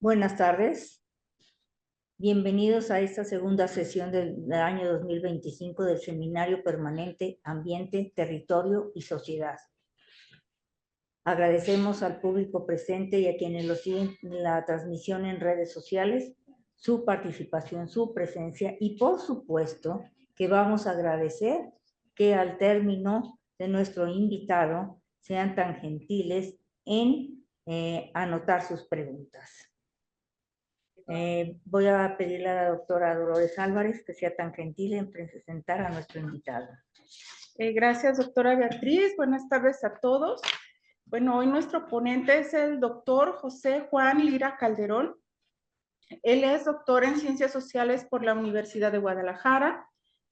Buenas tardes. Bienvenidos a esta segunda sesión del año 2025 del Seminario Permanente Ambiente, Territorio y Sociedad. Agradecemos al público presente y a quienes lo siguen en la transmisión en redes sociales su participación, su presencia y por supuesto que vamos a agradecer que al término de nuestro invitado sean tan gentiles en anotar sus preguntas. Voy a pedirle a la doctora Dolores Álvarez que sea tan gentil en presentar a nuestro invitado. Gracias, doctora Beatriz. Buenas tardes a todos. Bueno, hoy nuestro ponente es el doctor José Juan Lira Calderón. Él es doctor en Ciencias Sociales por la Universidad de Guadalajara,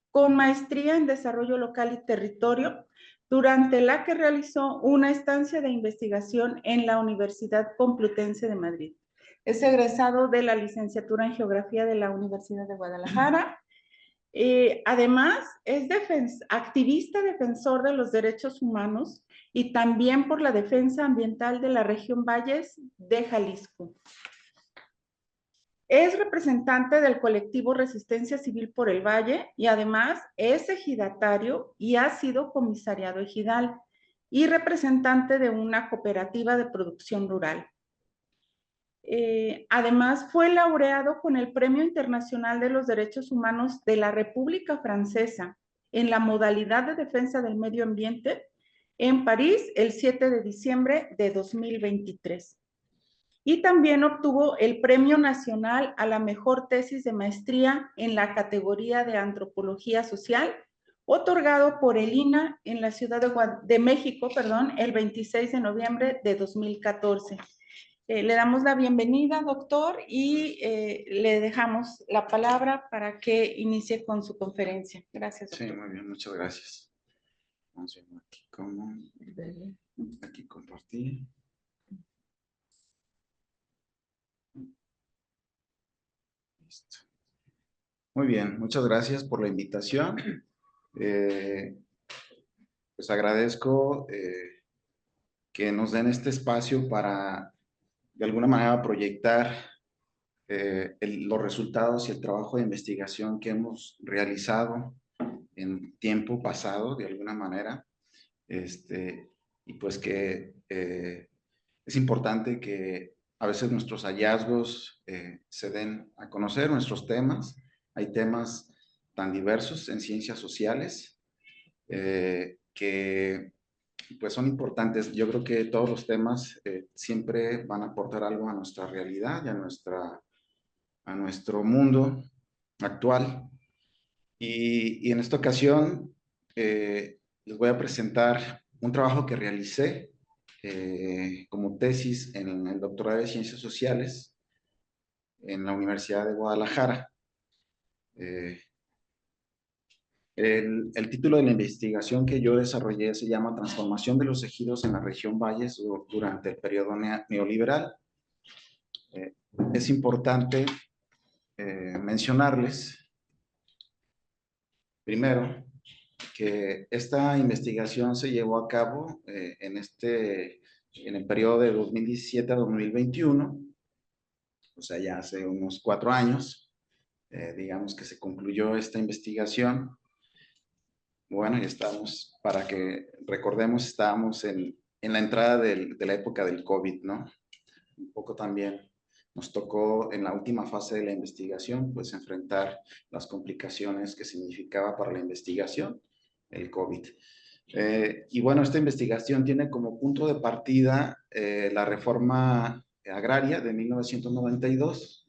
con maestría en Desarrollo Local y Territorio, durante la que realizó una estancia de investigación en la Universidad Complutense de Madrid. Es egresado de la licenciatura en Geografía de la Universidad de Guadalajara. Además, es activista defensor de los derechos humanos y también por la defensa ambiental de la región Valles de Jalisco. Es representante del colectivo Resistencia Civil por el Valle y además es ejidatario y ha sido comisariado ejidal y representante de una cooperativa de producción rural. Además, fue laureado con el Premio Internacional de los Derechos Humanos de la República Francesa en la modalidad de defensa del medio ambiente en París el 7 de diciembre de 2023. Y también obtuvo el Premio Nacional a la Mejor Tesis de Maestría en la categoría de Antropología Social, otorgado por el INAH en la Ciudad de México, el 26 de noviembre de 2014. Le damos la bienvenida, doctor, y le dejamos la palabra para que inicie con su conferencia. Gracias, doctor. Sí, muy bien, muchas gracias. Vamos a ver aquí compartir. Listo. Muy bien, muchas gracias por la invitación. Pues agradezco que nos den este espacio para, de alguna manera, proyectar los resultados y el trabajo de investigación que hemos realizado en tiempo pasado, de alguna manera. Y pues que es importante que a veces nuestros hallazgos se den a conocer, nuestros temas. Hay temas tan diversos en ciencias sociales que pues son importantes. Yo creo que todos los temas siempre van a aportar algo a nuestra realidad y a nuestro mundo actual. Y en esta ocasión les voy a presentar un trabajo que realicé como tesis en el doctorado de Ciencias Sociales en la Universidad de Guadalajara. El título de la investigación que yo desarrollé se llama Transformación de los ejidos en la región Valles durante el periodo neoliberal. Es importante mencionarles, primero, que esta investigación se llevó a cabo en el periodo de 2017 a 2021, o sea, ya hace unos 4 años, digamos que se concluyó esta investigación. Bueno, y estamos, para que recordemos, estábamos en la entrada de la época del COVID, ¿no? Un poco también nos tocó en la última fase de la investigación, pues enfrentar las complicaciones que significaba para la investigación el COVID. Y bueno, esta investigación tiene como punto de partida la reforma agraria de 1992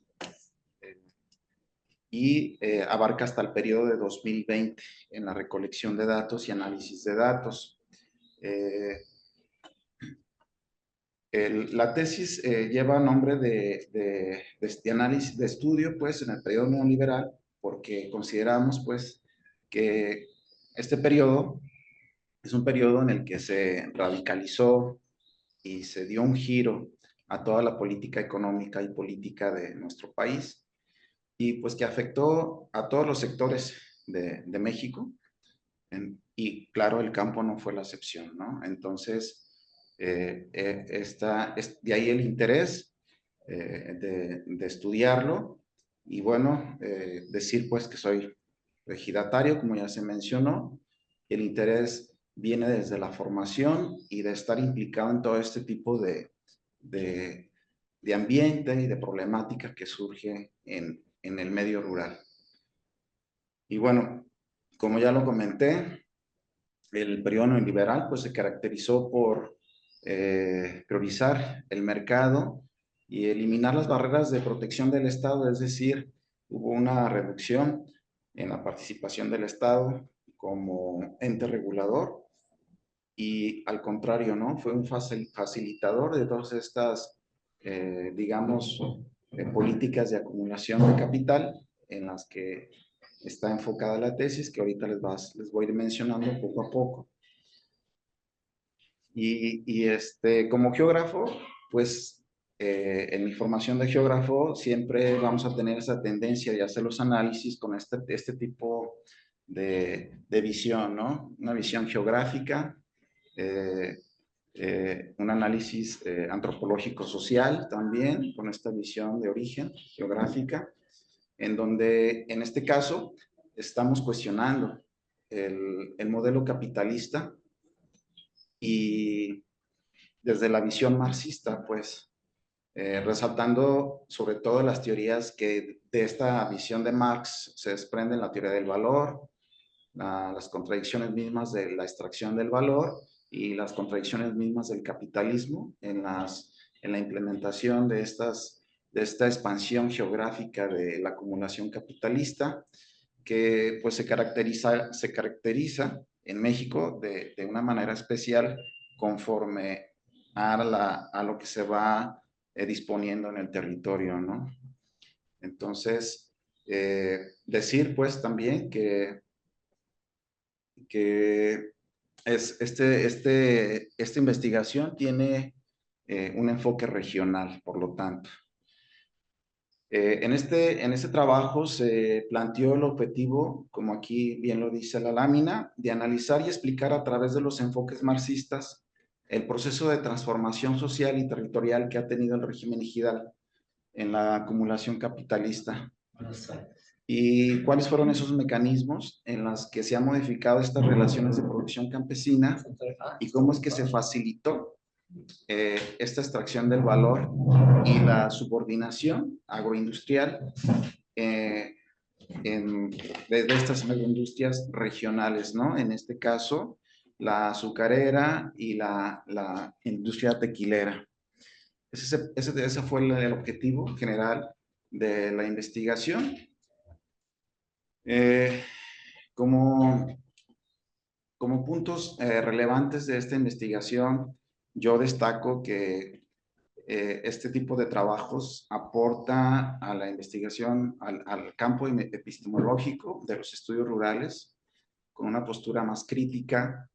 y abarca hasta el periodo de 2020 en la recolección de datos y análisis de datos. La tesis lleva nombre de análisis de estudio, pues, en el periodo neoliberal, porque consideramos, pues, que este periodo es un periodo en el que se radicalizó y se dio un giro a toda la política económica y política de nuestro país, y pues que afectó a todos los sectores de México, y claro, el campo no fue la excepción, ¿no? Entonces, de ahí el interés de estudiarlo. Y bueno, decir pues que soy ejidatario, como ya se mencionó. El interés viene desde la formación y de estar implicado en todo este tipo de ambiente y de problemática que surge en el medio rural. Y bueno, como ya lo comenté, el periodo neoliberal pues se caracterizó por priorizar el mercado y eliminar las barreras de protección del Estado, es decir, hubo una reducción en la participación del Estado como ente regulador y al contrario, ¿no? Fue un facilitador de todas estas, digamos, políticas de acumulación de capital en las que está enfocada la tesis, que ahorita les voy a ir mencionando poco a poco. Como geógrafo, pues en mi formación de geógrafo siempre vamos a tener esa tendencia de hacer los análisis con este tipo de visión, ¿no? Una visión geográfica, un análisis antropológico-social también, con esta visión de origen geográfica, en donde en este caso estamos cuestionando el modelo capitalista y desde la visión marxista, pues, resaltando sobre todo las teorías que de esta visión de Marx se desprenden, la teoría del valor, las contradicciones mismas de la extracción del valor y las contradicciones mismas del capitalismo en la implementación de esta expansión geográfica de la acumulación capitalista, que pues se caracteriza en México de una manera especial conforme a lo que se va disponiendo en el territorio, ¿no? Entonces, decir pues también que esta investigación tiene un enfoque regional, por lo tanto. En este trabajo se planteó el objetivo, como aquí bien lo dice la lámina, de analizar y explicar a través de los enfoques marxistas el proceso de transformación social y territorial que ha tenido el régimen ejidal en la acumulación capitalista. ¿Y cuáles fueron esos mecanismos en los que se han modificado estas relaciones de producción campesina y cómo es que se facilitó esta extracción del valor y la subordinación agroindustrial de estas agroindustrias regionales, ¿no? En este caso, la azucarera y la industria tequilera. Ese fue el objetivo general de la investigación. Como puntos relevantes de esta investigación, yo destaco que este tipo de trabajos aporta a la investigación, al campo epistemológico de los estudios rurales, con una postura más crítica,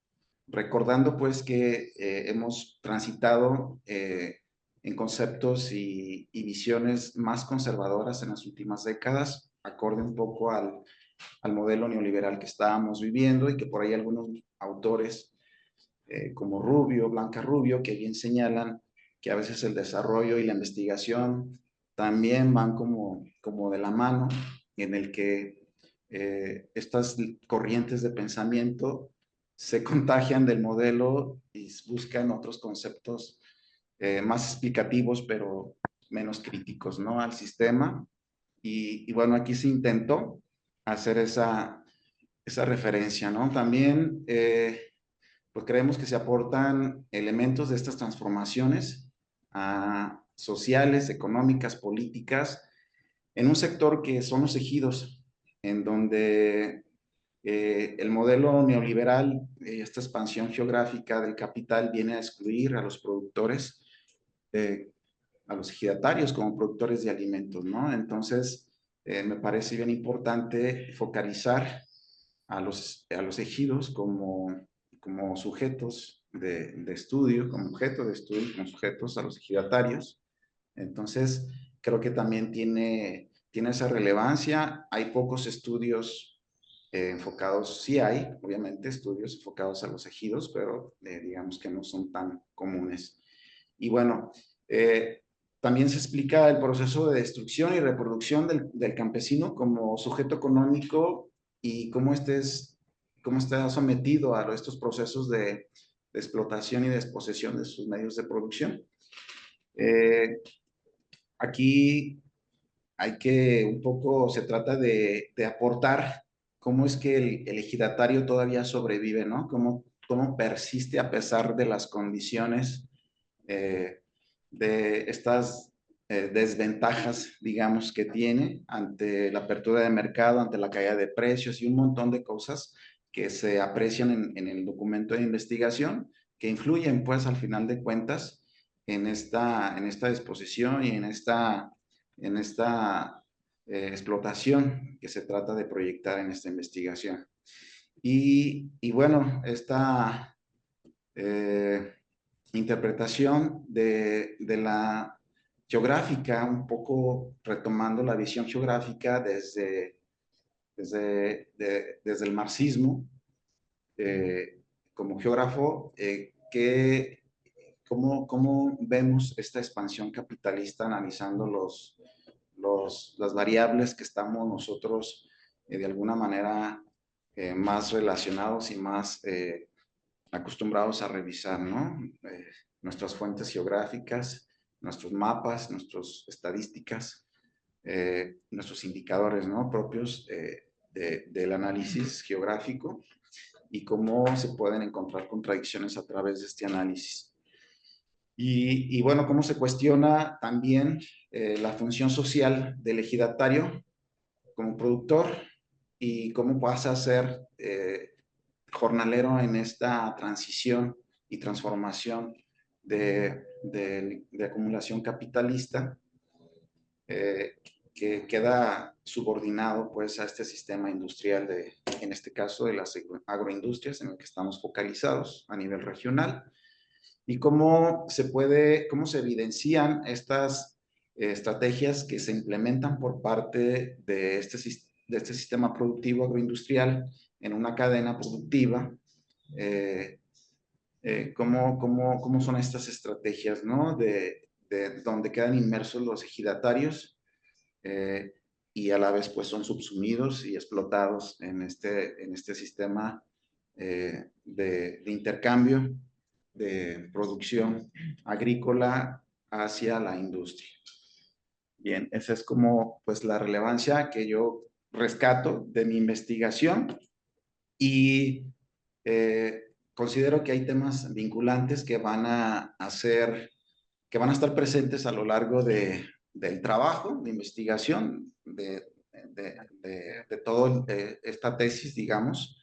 recordando pues que hemos transitado en conceptos y visiones más conservadoras en las últimas décadas, acorde un poco al modelo neoliberal que estábamos viviendo y que por ahí algunos autores como Rubio, Blanca Rubio, que bien señalan que a veces el desarrollo y la investigación también van como de la mano, en el que estas corrientes de pensamiento se contagian del modelo y buscan otros conceptos más explicativos, pero menos críticos, ¿no? Al sistema. Y bueno, aquí se intentó hacer esa referencia, ¿no? También, pues creemos que se aportan elementos de estas transformaciones sociales, económicas, políticas, en un sector que son los ejidos, en donde el modelo neoliberal, esta expansión geográfica del capital viene a excluir a los productores, a los ejidatarios como productores de alimentos, ¿no? Entonces, me parece bien importante focalizar a los ejidos como sujetos de estudio, como objeto de estudio, como sujetos a los ejidatarios. Entonces, creo que también tiene esa relevancia. Hay pocos estudios enfocados, sí hay, obviamente, estudios enfocados a los ejidos, pero digamos que no son tan comunes. Y bueno, También se explica el proceso de destrucción y reproducción del campesino como sujeto económico y cómo está sometido a estos procesos de explotación y desposesión de sus medios de producción. Aquí se trata de aportar cómo es que el ejidatario todavía sobrevive, ¿no? Cómo persiste a pesar de las condiciones, de estas desventajas, digamos, que tiene ante la apertura de mercado, ante la caída de precios y un montón de cosas que se aprecian en el documento de investigación, que influyen, pues, al final de cuentas, en esta disposición y en esta explotación que se trata de proyectar en esta investigación. Y bueno, esta interpretación de la geográfica, un poco retomando la visión geográfica desde el marxismo, como geógrafo, ¿cómo vemos esta expansión capitalista analizando las variables que estamos nosotros de alguna manera más relacionados y más acostumbrados a revisar, ¿no? Nuestras fuentes geográficas, nuestros mapas, nuestras estadísticas, nuestros indicadores, ¿no? Propios del análisis geográfico y cómo se pueden encontrar contradicciones a través de este análisis. Y bueno, cómo se cuestiona también la función social del ejidatario como productor y cómo pasa a ser jornalero en esta transición y transformación de acumulación capitalista que queda subordinado pues a este sistema industrial en este caso de las agroindustrias en el que estamos focalizados a nivel regional y cómo se evidencian estas estrategias que se implementan por parte de este sistema productivo agroindustrial en una cadena productiva. ¿Cómo son estas estrategias, ¿no? De donde quedan inmersos los ejidatarios y a la vez pues son subsumidos y explotados en este sistema de intercambio de producción agrícola hacia la industria. Bien, esa es como pues la relevancia que yo rescato de mi investigación y considero que hay temas vinculantes que van a estar presentes a lo largo del trabajo de investigación de toda esta tesis, digamos,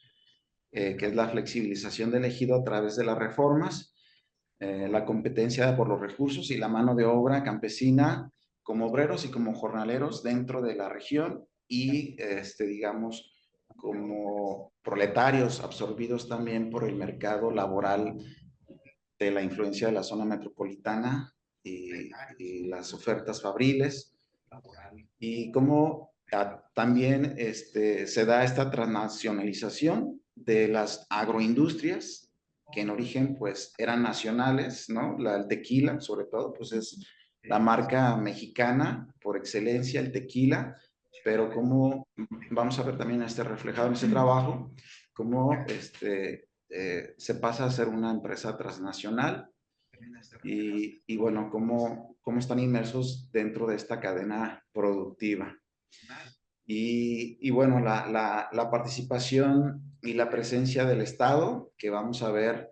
que es la flexibilización del ejido a través de las reformas, la competencia por los recursos y la mano de obra campesina como obreros y como jornaleros dentro de la región y, digamos, como proletarios absorbidos también por el mercado laboral de la influencia de la zona metropolitana y las ofertas fabriles y cómo también se da esta transnacionalización de las agroindustrias que en origen pues eran nacionales, ¿no? El tequila sobre todo pues es la marca mexicana por excelencia, el tequila, pero como vamos a ver también reflejado en este trabajo, cómo se pasa a ser una empresa transnacional y bueno, cómo están inmersos dentro de esta cadena productiva. Y bueno, la participación y la presencia del Estado, que vamos a ver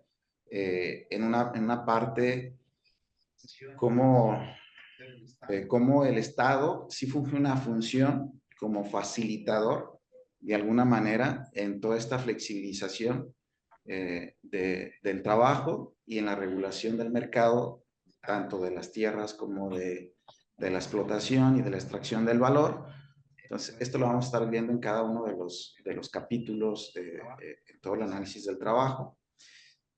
en una parte cómo el Estado sí funge una función como facilitador de alguna manera en toda esta flexibilización del trabajo y en la regulación del mercado, tanto de las tierras como de la explotación y de la extracción del valor. Entonces, esto lo vamos a estar viendo en cada uno de los capítulos en todo el análisis del trabajo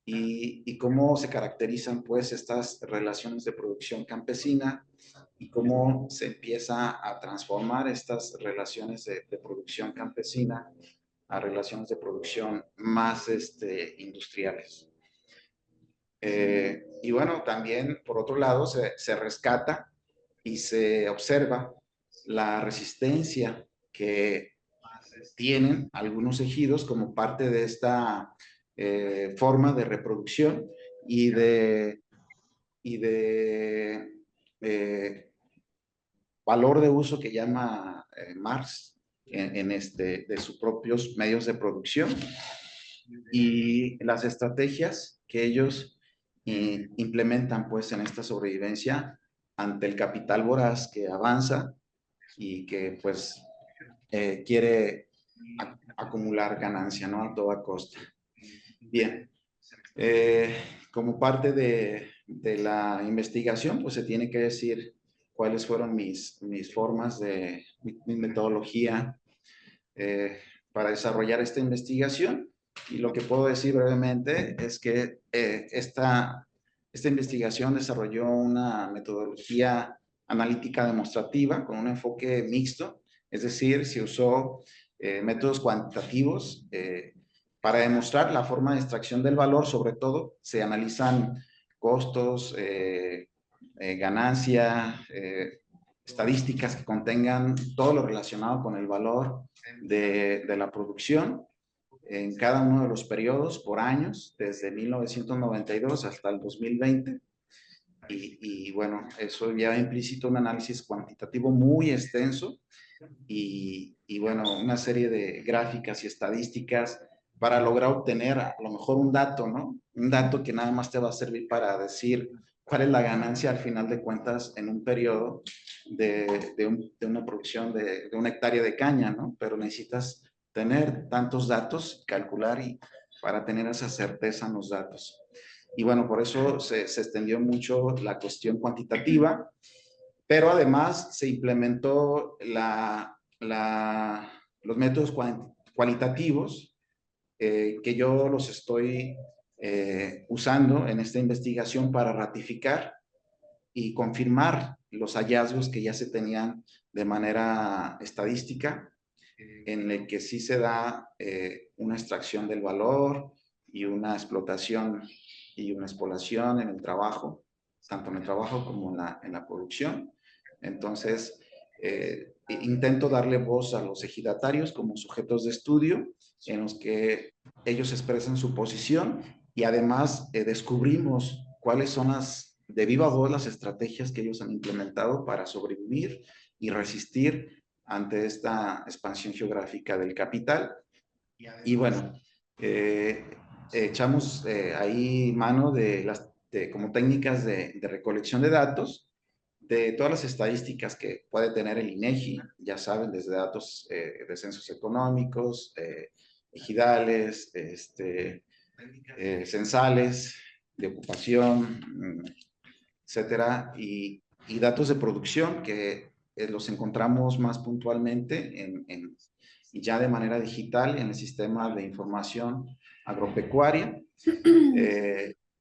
y cómo se caracterizan pues estas relaciones de producción campesina y cómo se empieza a transformar estas relaciones de producción campesina a relaciones de producción más industriales. Y bueno, también por otro lado se rescata y se observa la resistencia que tienen algunos ejidos como parte de esta forma de reproducción y de valor de uso que llama Marx de sus propios medios de producción y las estrategias que ellos implementan pues en esta sobrevivencia ante el capital voraz que avanza y que pues quiere acumular ganancia, ¿no? A toda costa. Bien, como parte de la investigación, pues se tiene que decir cuáles fueron mis formas de, mi metodología para desarrollar esta investigación. Y lo que puedo decir brevemente es que esta investigación desarrolló una metodología analítica demostrativa con un enfoque mixto, es decir, se usó métodos cuantitativos para demostrar la forma de extracción del valor. Sobre todo se analizan costos, ganancia, estadísticas que contengan todo lo relacionado con el valor de la producción en cada uno de los periodos por años, desde 1992 hasta el 2020. Y bueno, eso ya implícito un análisis cuantitativo muy extenso y bueno, una serie de gráficas y estadísticas para lograr obtener a lo mejor un dato, ¿no? Un dato que nada más te va a servir para decir cuál es la ganancia al final de cuentas en un periodo de una producción de una hectárea de caña, ¿no? Pero necesitas tener tantos datos, calcular y para tener esa certeza en los datos. Y bueno, por eso se extendió mucho la cuestión cuantitativa, pero además se implementó los métodos cualitativos que yo los estoy usando en esta investigación para ratificar y confirmar los hallazgos que ya se tenían de manera estadística, en el que sí se da una extracción del valor y una explotación y una explotación en el trabajo, tanto en el trabajo como en la producción. Entonces, intento darle voz a los ejidatarios como sujetos de estudio en los que ellos expresan su posición y además descubrimos cuáles son de viva voz las estrategias que ellos han implementado para sobrevivir y resistir ante esta expansión geográfica del capital. Y bueno, echamos ahí mano como técnicas de recolección de datos, de todas las estadísticas que puede tener el INEGI, ya saben, desde datos de censos económicos, ejidales, censales, de ocupación, etcétera, y datos de producción que los encontramos más puntualmente y ya de manera digital en el sistema de información agropecuaria.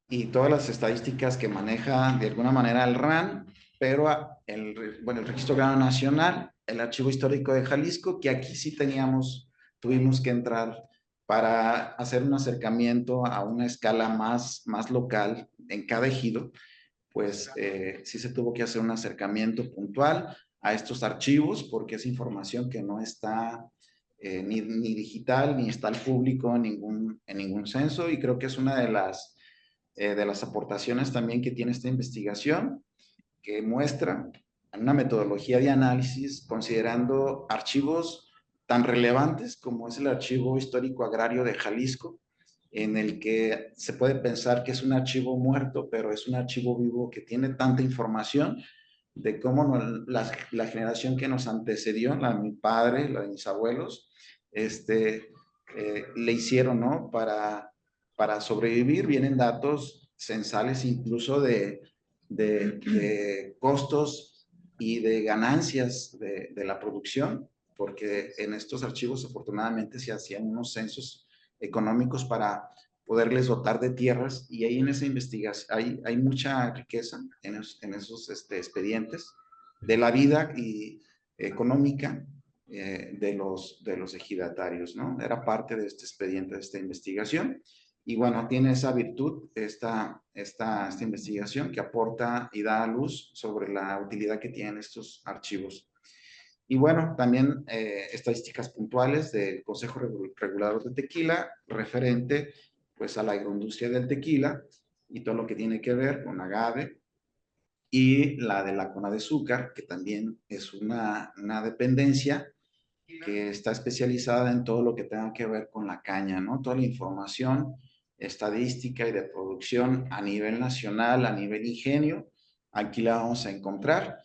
Y todas las estadísticas que maneja de alguna manera el RAN, pero el Registro Agrario Nacional, el Archivo Histórico de Jalisco, que aquí sí tuvimos que entrar para hacer un acercamiento a una escala más local en cada ejido, pues sí se tuvo que hacer un acercamiento puntual a estos archivos, porque es información que no está ni digital, ni está al público en ningún censo, y creo que es una de las aportaciones también que tiene esta investigación, que muestra una metodología de análisis considerando archivos tan relevantes como es el Archivo Histórico Agrario de Jalisco, en el que se puede pensar que es un archivo muerto, pero es un archivo vivo que tiene tanta información de cómo la generación que nos antecedió, la de mi padre, la de mis abuelos, le hicieron, ¿no? Para sobrevivir. Vienen datos censales incluso de costos y de ganancias de la producción, porque en estos archivos afortunadamente se hacían unos censos económicos para poderles dotar de tierras, y ahí en esa investigación hay mucha riqueza en esos expedientes de la vida y económica de los ejidatarios, ¿no? Era parte de este expediente, de esta investigación. Y bueno, tiene esa virtud, esta investigación que aporta y da a luz sobre la utilidad que tienen estos archivos. Y bueno, también estadísticas puntuales del Consejo Regulador de Tequila referente pues a la agroindustria del tequila y todo lo que tiene que ver con agave y la de la CONADEZUCAR, que también es una dependencia que está especializada en todo lo que tenga que ver con la caña, ¿no? Toda la información estadística y de producción a nivel nacional, a nivel ingenio, aquí la vamos a encontrar.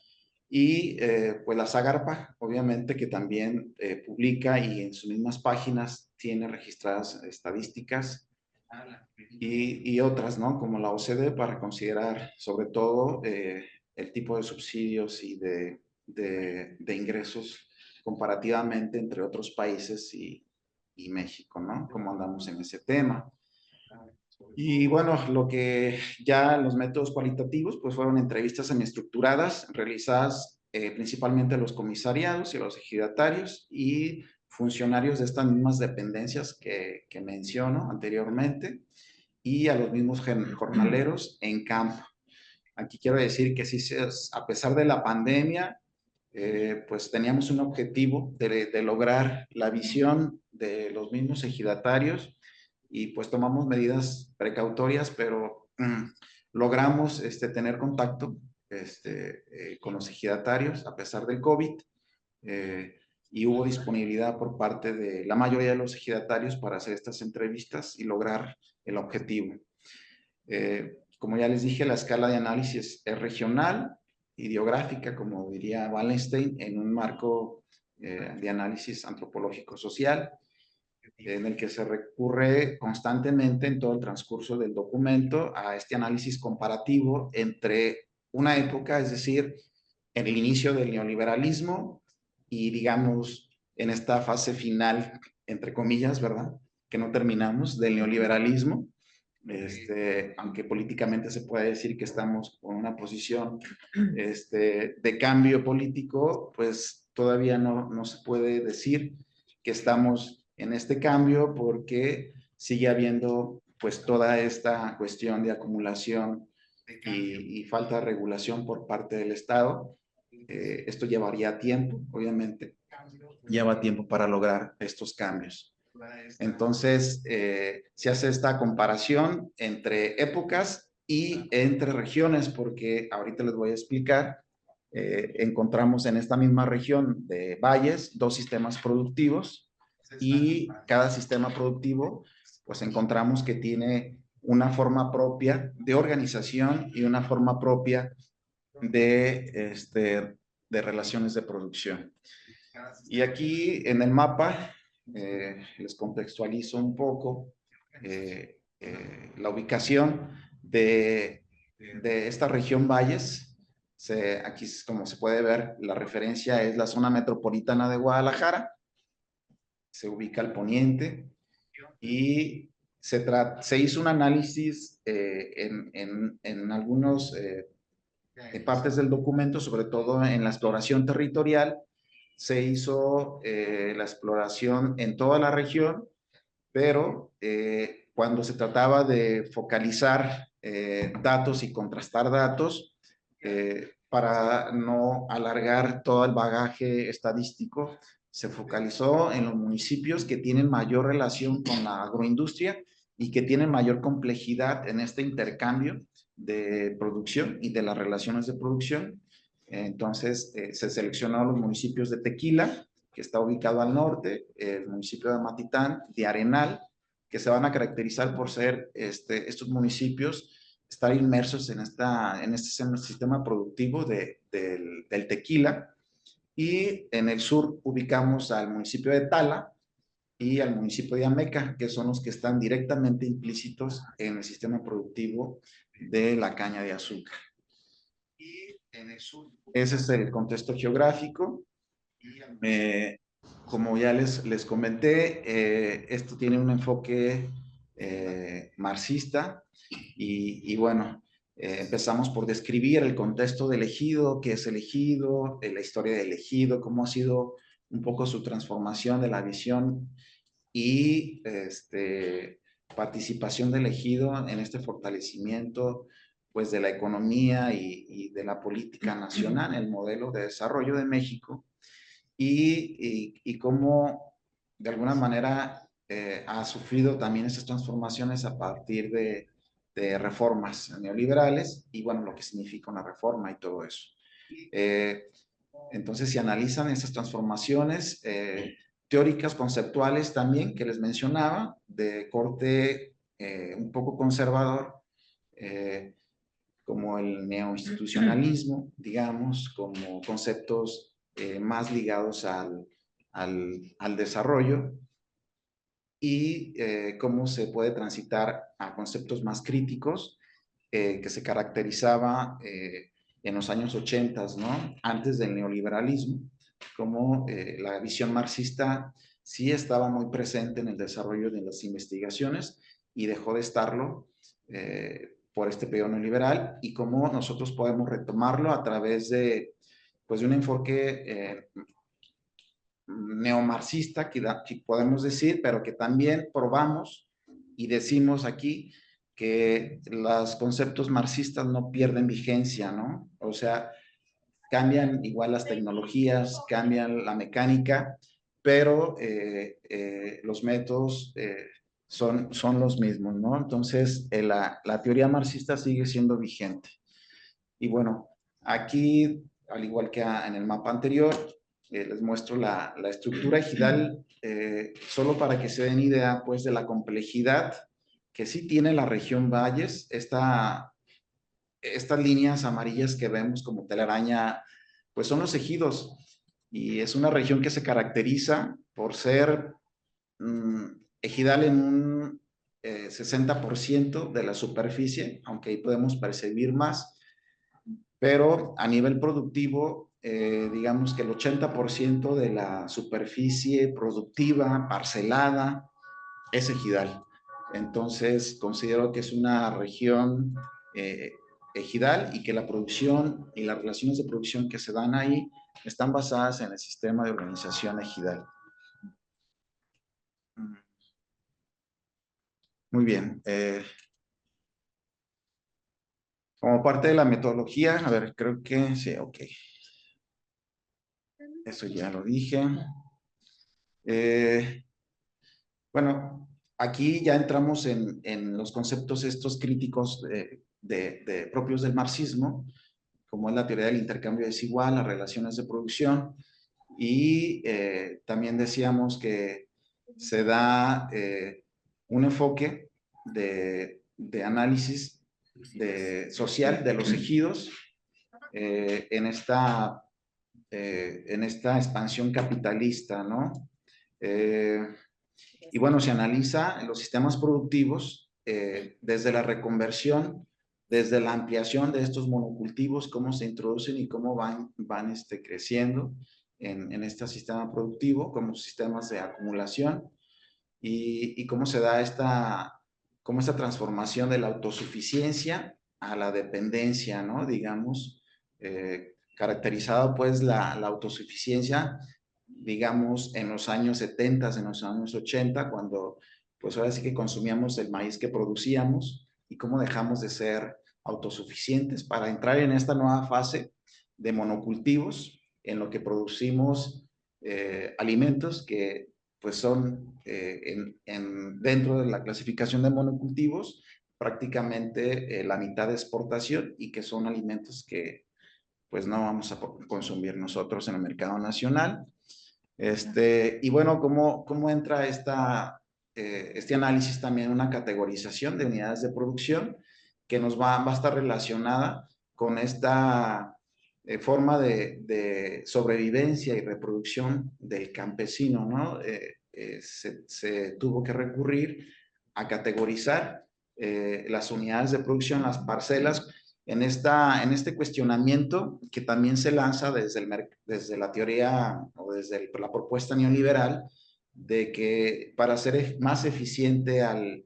Y pues la Zagarpa, obviamente, que también publica y en sus mismas páginas tiene registradas estadísticas y otras, ¿no? Como la OCDE para considerar sobre todo el tipo de subsidios y de ingresos comparativamente entre otros países y México, ¿no? Cómo andamos en ese tema. Y bueno, lo que ya los métodos cualitativos, pues fueron entrevistas semiestructuradas realizadas principalmente a los comisariados y a los ejidatarios y funcionarios de estas mismas dependencias que menciono anteriormente y a los mismos jornaleros en campo. Aquí quiero decir que sí, a pesar de la pandemia, pues teníamos un objetivo de lograr la visión de los mismos ejidatarios y pues tomamos medidas precautorias, pero logramos tener contacto con los ejidatarios a pesar del COVID y hubo disponibilidad por parte de la mayoría de los ejidatarios para hacer estas entrevistas y lograr el objetivo. Como ya les dije, la escala de análisis es regional, ideográfica, como diría Wallenstein, en un marco de análisis antropológico-social, en el que se recurre constantemente en todo el transcurso del documento a este análisis comparativo entre una época, es decir, en el inicio del neoliberalismo y, digamos, en esta fase final, entre comillas, ¿verdad? Que no terminamos, del neoliberalismo. Aunque políticamente se puede decir que estamos con una posición de cambio político, pues todavía no se puede decir que estamos en este cambio porque sigue habiendo pues toda esta cuestión de acumulación y falta de regulación por parte del Estado. Esto llevaría tiempo, obviamente, lleva tiempo para lograr estos cambios. Entonces, se hace esta comparación entre épocas y entre regiones, porque ahorita les voy a explicar, encontramos en esta misma región de valles dos sistemas productivos y cada sistema productivo, pues encontramos que tiene una forma propia de organización y una forma propia de relaciones de producción. Y aquí en el mapa les contextualizo un poco la ubicación de esta región Valles. Aquí, como se puede ver, la referencia es la zona metropolitana de Guadalajara. Se ubica al poniente y se hizo un análisis en algunos partes del documento, sobre todo en la exploración territorial. Se hizo la exploración en toda la región, pero cuando se trataba de focalizar datos y contrastar datos, para no alargar todo el bagaje estadístico, se focalizó en los municipios que tienen mayor relación con la agroindustria y que tienen mayor complejidad en este intercambio de producción y de las relaciones de producción. Entonces, se seleccionaron los municipios de Tequila, que está ubicado al norte, el municipio de Amatitán, de Arenal, que se van a caracterizar por ser estos municipios, estar inmersos en este sistema productivo del tequila. Y en el sur ubicamos al municipio de Tala y al municipio de Ameca, que son los que están directamente implícitos en el sistema productivo de la caña de azúcar. Ese es el contexto geográfico. Como ya les comenté, esto tiene un enfoque marxista y bueno, empezamos por describir el contexto del ejido, qué es el ejido, la historia del ejido, cómo ha sido un poco su transformación de la visión y participación del ejido en este fortalecimiento pues de la economía y de la política nacional, el modelo de desarrollo de México, y cómo de alguna manera ha sufrido también esas transformaciones a partir de reformas neoliberales y bueno, lo que significa una reforma y todo eso. Entonces, si analizan esas transformaciones teóricas, conceptuales también, que les mencionaba, de corte un poco conservador, como el neoinstitucionalismo, digamos, como conceptos más ligados al desarrollo, y cómo se puede transitar a conceptos más críticos que se caracterizaba en los años 80, ¿no? Antes del neoliberalismo, como la visión marxista sí estaba muy presente en el desarrollo de las investigaciones y dejó de estarlo por este periodo neoliberal, y cómo nosotros podemos retomarlo a través de, pues, de un enfoque neomarxista, que podemos decir, pero que también probamos y decimos aquí que los conceptos marxistas no pierden vigencia, ¿no? O sea, cambian igual las tecnologías, cambian la mecánica, pero los métodos son los mismos, ¿no? Entonces, la teoría marxista sigue siendo vigente. Y bueno, aquí, al igual que en el mapa anterior, les muestro la estructura ejidal, solo para que se den idea, pues, de la complejidad que sí tiene la región Valles. Estas líneas amarillas que vemos como telaraña, pues son los ejidos, y es una región que se caracteriza por ser ejidal en un 60% de la superficie, aunque ahí podemos percibir más, pero a nivel productivo, digamos que el 80% de la superficie productiva, parcelada, es ejidal. Entonces, considero que es una región ejidal, y que la producción y las relaciones de producción que se dan ahí están basadas en el sistema de organización ejidal. Muy bien. Como parte de la metodología, a ver, creo que sí, ok. Eso ya lo dije. Bueno, aquí ya entramos en los conceptos estos críticos propios del marxismo, como es la teoría del intercambio desigual, las relaciones de producción, y también decíamos que se da un enfoque de análisis social de los ejidos en esta expansión capitalista, ¿no? Y bueno, se analiza los sistemas productivos desde la reconversión, desde la ampliación de estos monocultivos, cómo se introducen y cómo van creciendo en este sistema productivo como sistemas de acumulación, y cómo se da esta transformación de la autosuficiencia a la dependencia, ¿no? Digamos, caracterizado pues la autosuficiencia, digamos, en los años 70, en los años 80, cuando pues ahora sí que consumíamos el maíz que producíamos, y cómo dejamos de ser autosuficientes para entrar en esta nueva fase de monocultivos, en lo que producimos alimentos que pues son dentro de la clasificación de monocultivos prácticamente la mitad de exportación, y que son alimentos que pues no vamos a consumir nosotros en el mercado nacional. Y bueno, ¿cómo entra este análisis también en una categorización de unidades de producción que nos va a estar relacionada con esta forma de sobrevivencia y reproducción del campesino, ¿no? Se tuvo que recurrir a categorizar las unidades de producción, las parcelas, en este cuestionamiento que también se lanza desde la teoría o desde la propuesta neoliberal, de que para ser más eficiente al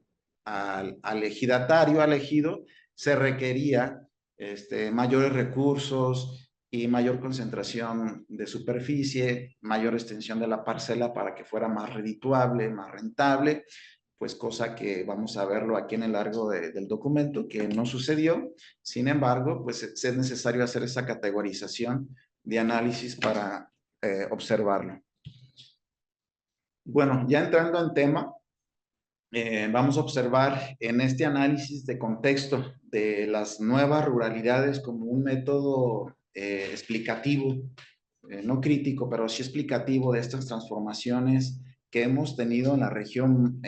ejidatario, al ejido, se requería mayores recursos y mayor concentración de superficie, mayor extensión de la parcela para que fuera más redituable, más rentable, pues cosa que vamos a verlo aquí en el largo del documento, que no sucedió. Sin embargo, pues es necesario hacer esa categorización de análisis para observarlo. Bueno, ya entrando en tema, vamos a observar en este análisis de contexto de las nuevas ruralidades como un método explicativo, no crítico, pero sí explicativo de estas transformaciones que hemos tenido en la región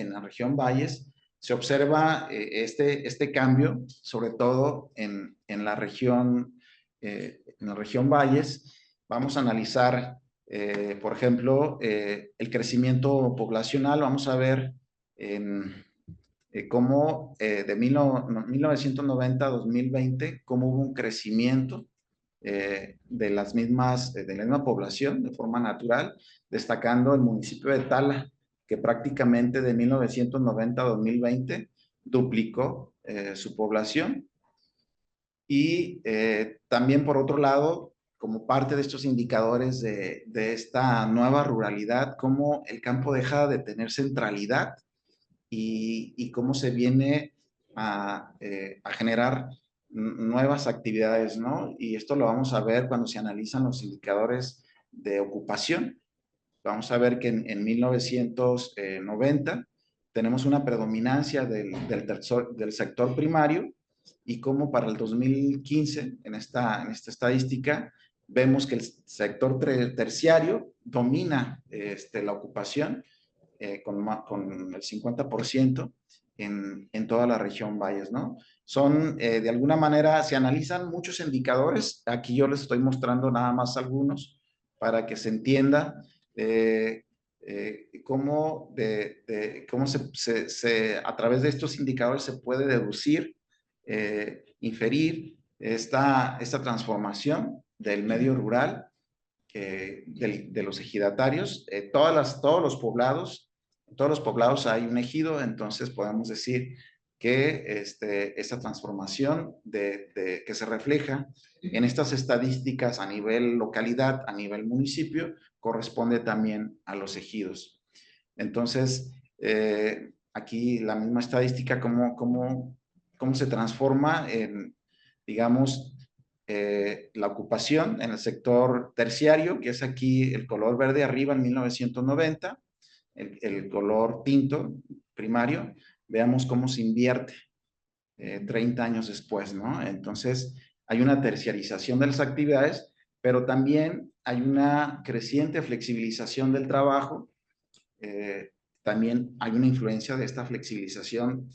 Valles. Se observa este cambio, sobre todo en la región Valles. Vamos a analizar, por ejemplo, el crecimiento poblacional. Vamos a ver cómo de 1990 a 2020, cómo hubo un crecimiento de la misma población de forma natural, destacando el municipio de Tala, que prácticamente de 1990 a 2020 duplicó su población. Y también, por otro lado, como parte de estos indicadores de esta nueva ruralidad, cómo el campo deja de tener centralidad y cómo se viene a generar nuevas actividades, ¿no? Y esto lo vamos a ver cuando se analizan los indicadores de ocupación. Vamos a ver que en 1990 tenemos una predominancia del sector primario, y cómo para el 2015, en esta estadística, vemos que el sector terciario domina la ocupación con el 50% en toda la región Valles, ¿no? Son, de alguna manera, se analizan muchos indicadores. Aquí yo les estoy mostrando nada más algunos para que se entienda cómo a través de estos indicadores se puede deducir, inferir esta transformación del medio rural, de los ejidatarios. Todos los poblados hay un ejido, entonces podemos decir que esta transformación que se refleja en estas estadísticas a nivel localidad, a nivel municipio, corresponde también a los ejidos. Entonces, aquí la misma estadística, cómo se transforma en, digamos, la ocupación en el sector terciario, que es aquí el color verde arriba en 1990, el color tinto primario. Veamos cómo se invierte 30 años después, ¿no? Entonces, hay una terciarización de las actividades, pero también hay una creciente flexibilización del trabajo. También hay una influencia de esta flexibilización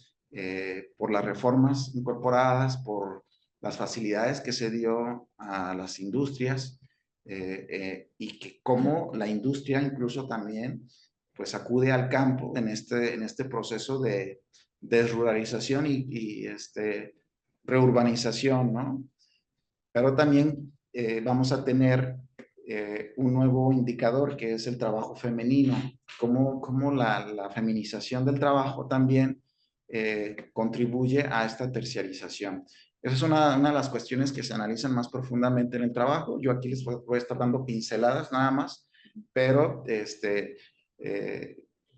por las reformas incorporadas, por las facilidades que se dio a las industrias, y que cómo la industria incluso también pues acude al campo en este proceso de desruralización y reurbanización, ¿no? Pero también vamos a tener un nuevo indicador, que es el trabajo femenino, cómo la feminización del trabajo también contribuye a esta terciarización. Esa es una de las cuestiones que se analizan más profundamente en el trabajo. Yo aquí les voy a estar dando pinceladas nada más, pero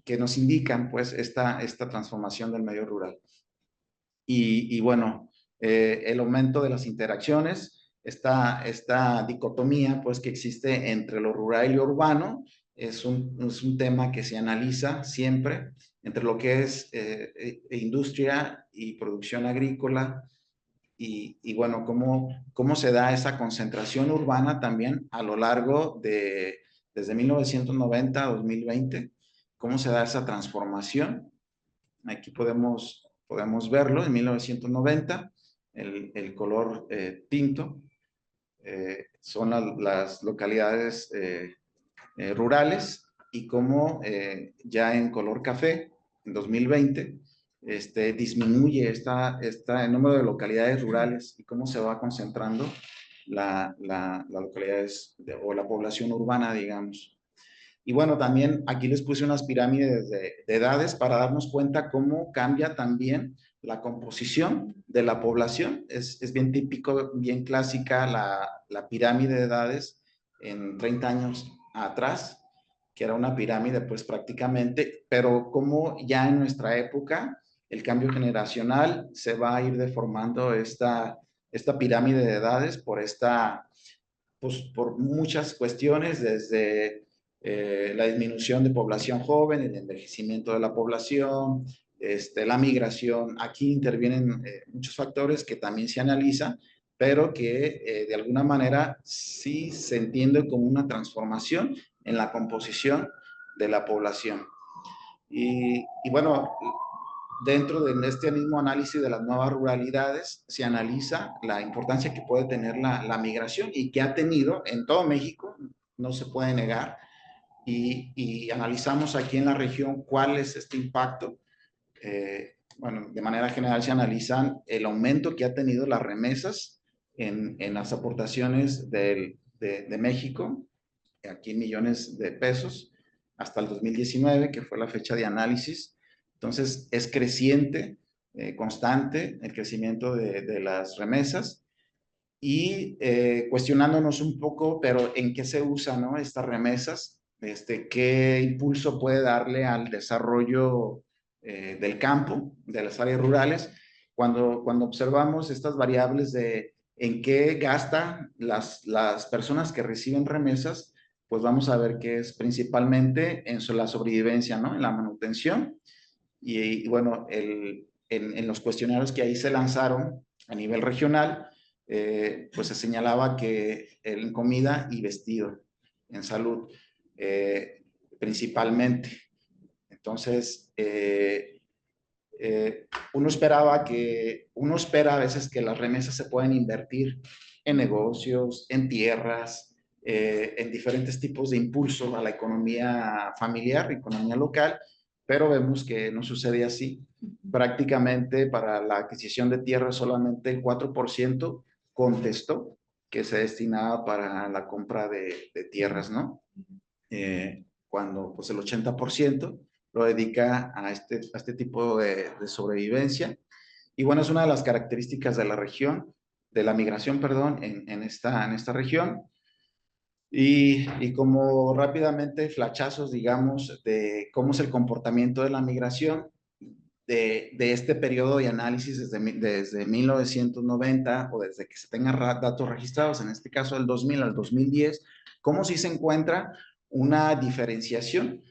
que nos indican pues esta transformación del medio rural. Y bueno, el aumento de las interacciones, esta dicotomía pues que existe entre lo rural y lo urbano, es un tema que se analiza siempre entre lo que es industria y producción agrícola. Y bueno, cómo se da esa concentración urbana también a lo largo desde 1990 a 2020, cómo se da esa transformación. Aquí podemos verlo en 1990, el color tinto, son las localidades rurales, y cómo ya en color café, en 2020, disminuye el número de localidades rurales y cómo se va concentrando las localidades o la población urbana, digamos. Y bueno, también aquí les puse unas pirámides de edades para darnos cuenta cómo cambia también la composición de la población. Es bien típico, bien clásica la pirámide de edades en 30 años atrás. que era una pirámide, pues prácticamente, pero como ya en nuestra época, el cambio generacional se va a ir deformando esta pirámide de edades pues por muchas cuestiones, desde la disminución de población joven, el envejecimiento de la población, la migración. Aquí intervienen muchos factores que también se analizan, pero que de alguna manera sí se entiende como una transformación en la composición de la población. Y bueno, dentro de este mismo análisis de las nuevas ruralidades, se analiza la importancia que puede tener la migración y que ha tenido en todo México, no se puede negar, y analizamos aquí en la región cuál es este impacto. Bueno, de manera general se analizan el aumento que ha tenido las remesas en las aportaciones de México, aquí millones de pesos, hasta el 2019, que fue la fecha de análisis. Entonces, es creciente, constante el crecimiento de las remesas y cuestionándonos un poco, pero ¿en qué se usan, ¿no?, estas remesas? ¿Qué impulso puede darle al desarrollo del campo, de las áreas rurales? Cuando observamos estas variables de en qué gastan las personas que reciben remesas, pues vamos a ver que es principalmente en la sobrevivencia, ¿no?, en la manutención. Y bueno, en los cuestionarios que ahí se lanzaron a nivel regional, pues se señalaba que en comida y vestido, en salud, principalmente. Entonces, uno espera a veces que las remesas se pueden invertir en negocios, en tierras, en diferentes tipos de impulso a la economía familiar, economía local, pero vemos que no sucede así. Prácticamente para la adquisición de tierras solamente el 4% contestó que se destinaba para la compra de tierras, ¿no? Cuando pues el 80% lo dedica a este tipo de sobrevivencia. Y bueno, es una de las características de la región, de la migración, perdón, en esta región. Y como rápidamente flachazos, digamos, de cómo es el comportamiento de la migración de este periodo de análisis desde 1990 o desde que se tengan datos registrados, en este caso del 2000 al 2010, cómo sí se encuentra una diferenciación.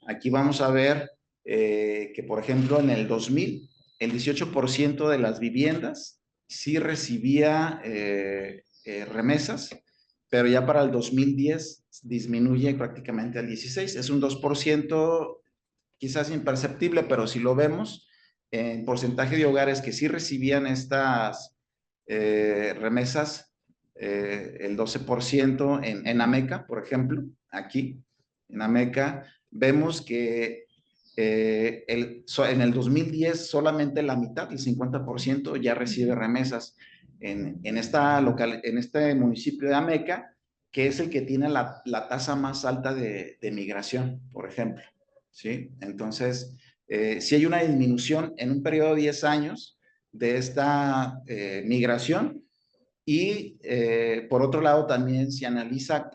Aquí vamos a ver que, por ejemplo, en el 2000, el 18% de las viviendas sí recibía remesas, pero ya para el 2010 disminuye prácticamente al 16%. Es un 2%, quizás imperceptible, pero si lo vemos, en porcentaje de hogares que sí recibían estas remesas, el 12% en Ameca, por ejemplo, aquí en Ameca, vemos que en el 2010 solamente la mitad, el 50%, ya recibe remesas en este municipio de Ameca, que es el que tiene la tasa más alta de migración, por ejemplo. ¿Sí? Entonces, si hay una disminución en un periodo de 10 años de esta migración. Y por otro lado también se analiza,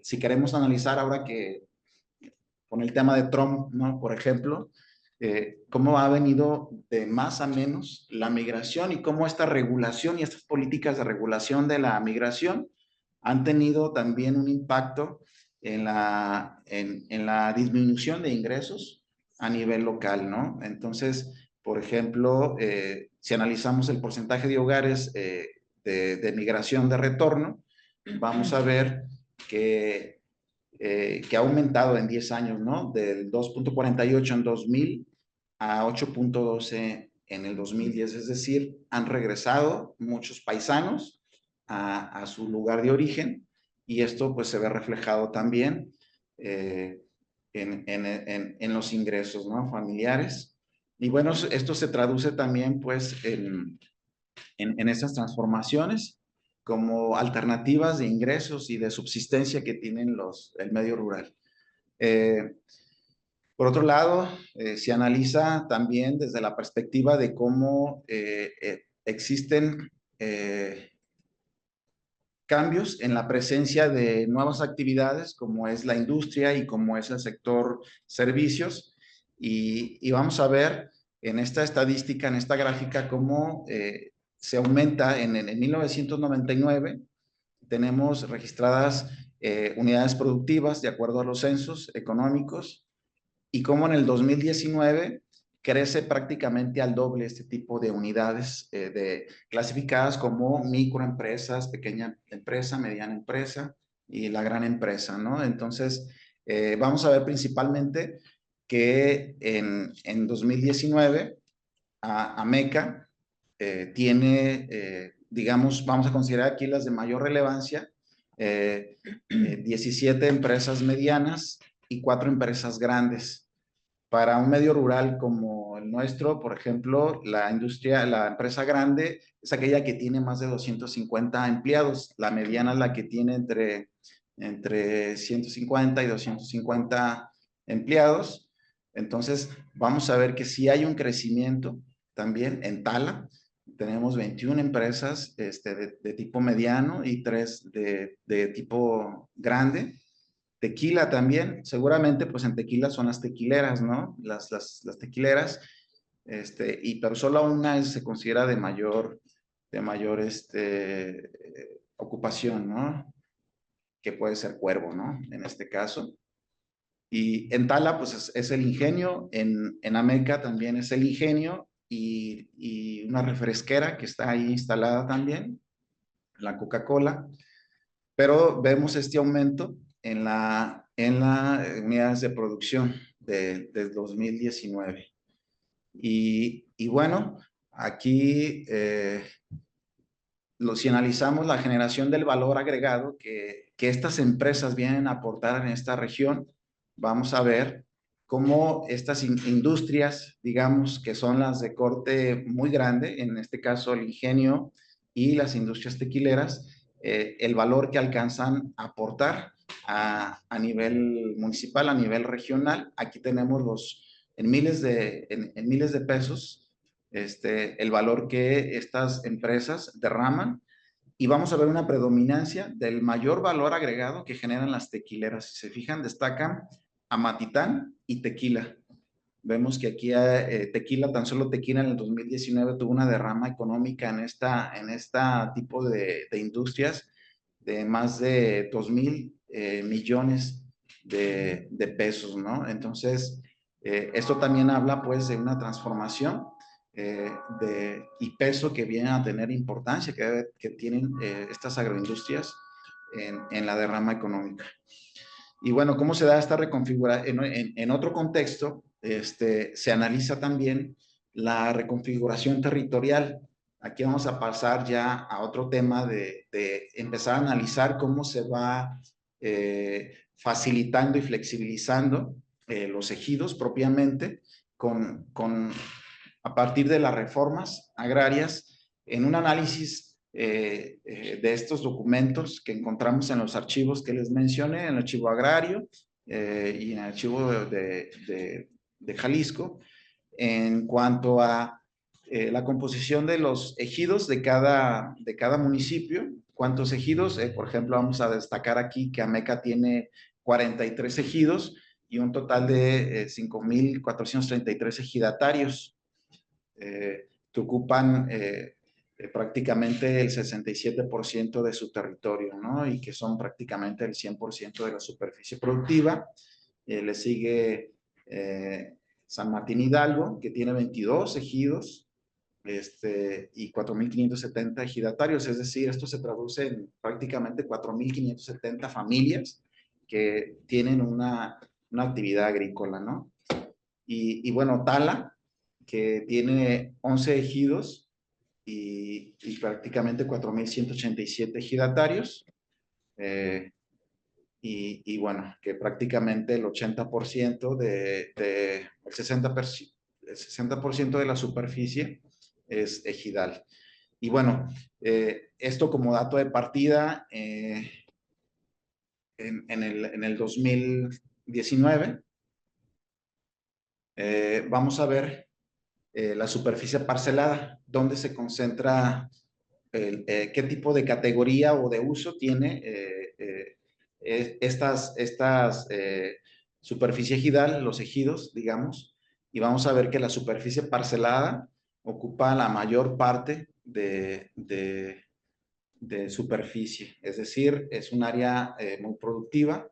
si queremos analizar ahora que con el tema de Trump, ¿no?, por ejemplo, cómo ha venido de más a menos la migración y cómo esta regulación y estas políticas de regulación de la migración han tenido también un impacto en la disminución de ingresos a nivel local, ¿no? Entonces, por ejemplo, si analizamos el porcentaje de hogares de migración de retorno, vamos a ver que ha aumentado en 10 años, ¿no? Del 2.48 en 2000 a 8.12 en el 2010. Es decir, han regresado muchos paisanos a su lugar de origen y esto pues se ve reflejado también en los ingresos, ¿no?, familiares. Y bueno, esto se traduce también pues en estas transformaciones como alternativas de ingresos y de subsistencia que tienen el medio rural. Por otro lado, se analiza también desde la perspectiva de cómo existen cambios en la presencia de nuevas actividades como es la industria y como es el sector servicios. Y vamos a ver en esta estadística, en esta gráfica, cómo se aumenta en 1999. Tenemos registradas unidades productivas de acuerdo a los censos económicos y cómo en el 2019 crece prácticamente al doble este tipo de unidades clasificadas como microempresas, pequeña empresa, mediana empresa y la gran empresa, ¿no? Entonces, vamos a ver principalmente que en 2019 Ameca tiene, digamos, vamos a considerar aquí las de mayor relevancia, 17 empresas medianas y 4 empresas grandes. Para un medio rural como el nuestro, por ejemplo, la empresa grande es aquella que tiene más de 250 empleados. La mediana es la que tiene entre 150 y 250 empleados. Entonces, vamos a ver que sí hay un crecimiento también en Tala. Tenemos 21 empresas de tipo mediano y 3 de tipo grande. Tequila también, seguramente pues en tequila son las tequileras, ¿no? Las tequileras, pero solo una se considera de mayor ocupación, ¿no? Que puede ser Cuervo, ¿no? En este caso. Y en Tala, pues es el ingenio, en Ameca también es el ingenio y una refresquera que está ahí instalada también, la Coca-Cola. Pero vemos este aumento en la unidades de producción del 2019. Y bueno, aquí si analizamos la generación del valor agregado que estas empresas vienen a aportar en esta región, vamos a ver cómo estas industrias, digamos, que son las de corte muy grande, en este caso el ingenio y las industrias tequileras, el valor que alcanzan a aportar a nivel municipal, a nivel regional. Aquí tenemos en miles de pesos, el valor que estas empresas derraman, y vamos a ver una predominancia del mayor valor agregado que generan las tequileras. Si se fijan, destacan Amatitán y Tequila. Vemos que aquí Tequila, tan solo Tequila en el 2019 tuvo una derrama económica en esta tipo de industrias de más de 2,000 millones de pesos, ¿no? Entonces, esto también habla pues de una transformación y peso que vienen a tener importancia, que tienen estas agroindustrias en la derrama económica. Y bueno, ¿cómo se da esta reconfiguración? En otro contexto, se analiza también la reconfiguración territorial. Aquí vamos a pasar ya a otro tema de empezar a analizar cómo se va facilitando y flexibilizando los ejidos propiamente a partir de las reformas agrarias en un análisis de estos documentos que encontramos en los archivos que les mencioné, en el archivo agrario y en el archivo de Jalisco, en cuanto a la composición de los ejidos de cada municipio. ¿Cuántos ejidos? Por ejemplo, vamos a destacar aquí que Ameca tiene 43 ejidos y un total de 5,433 ejidatarios que ocupan prácticamente el 67% de su territorio, ¿no? Y que son prácticamente el 100% de la superficie productiva. Le sigue San Martín Hidalgo, que tiene 22 ejidos y 4,570 ejidatarios, es decir, esto se traduce en prácticamente 4,570 familias que tienen una actividad agrícola, ¿no? Y bueno, Tala, que tiene 11 ejidos y prácticamente 4,187 ejidatarios. Y bueno, que prácticamente el 80% el 60% de la superficie es ejidal. Y bueno, esto como dato de partida, en el 2019, vamos a ver la superficie parcelada, donde se concentra qué tipo de categoría o de uso tiene estas superficie ejidal, los ejidos, digamos, y vamos a ver que la superficie parcelada ocupa la mayor parte de superficie, es decir, es un área muy productiva.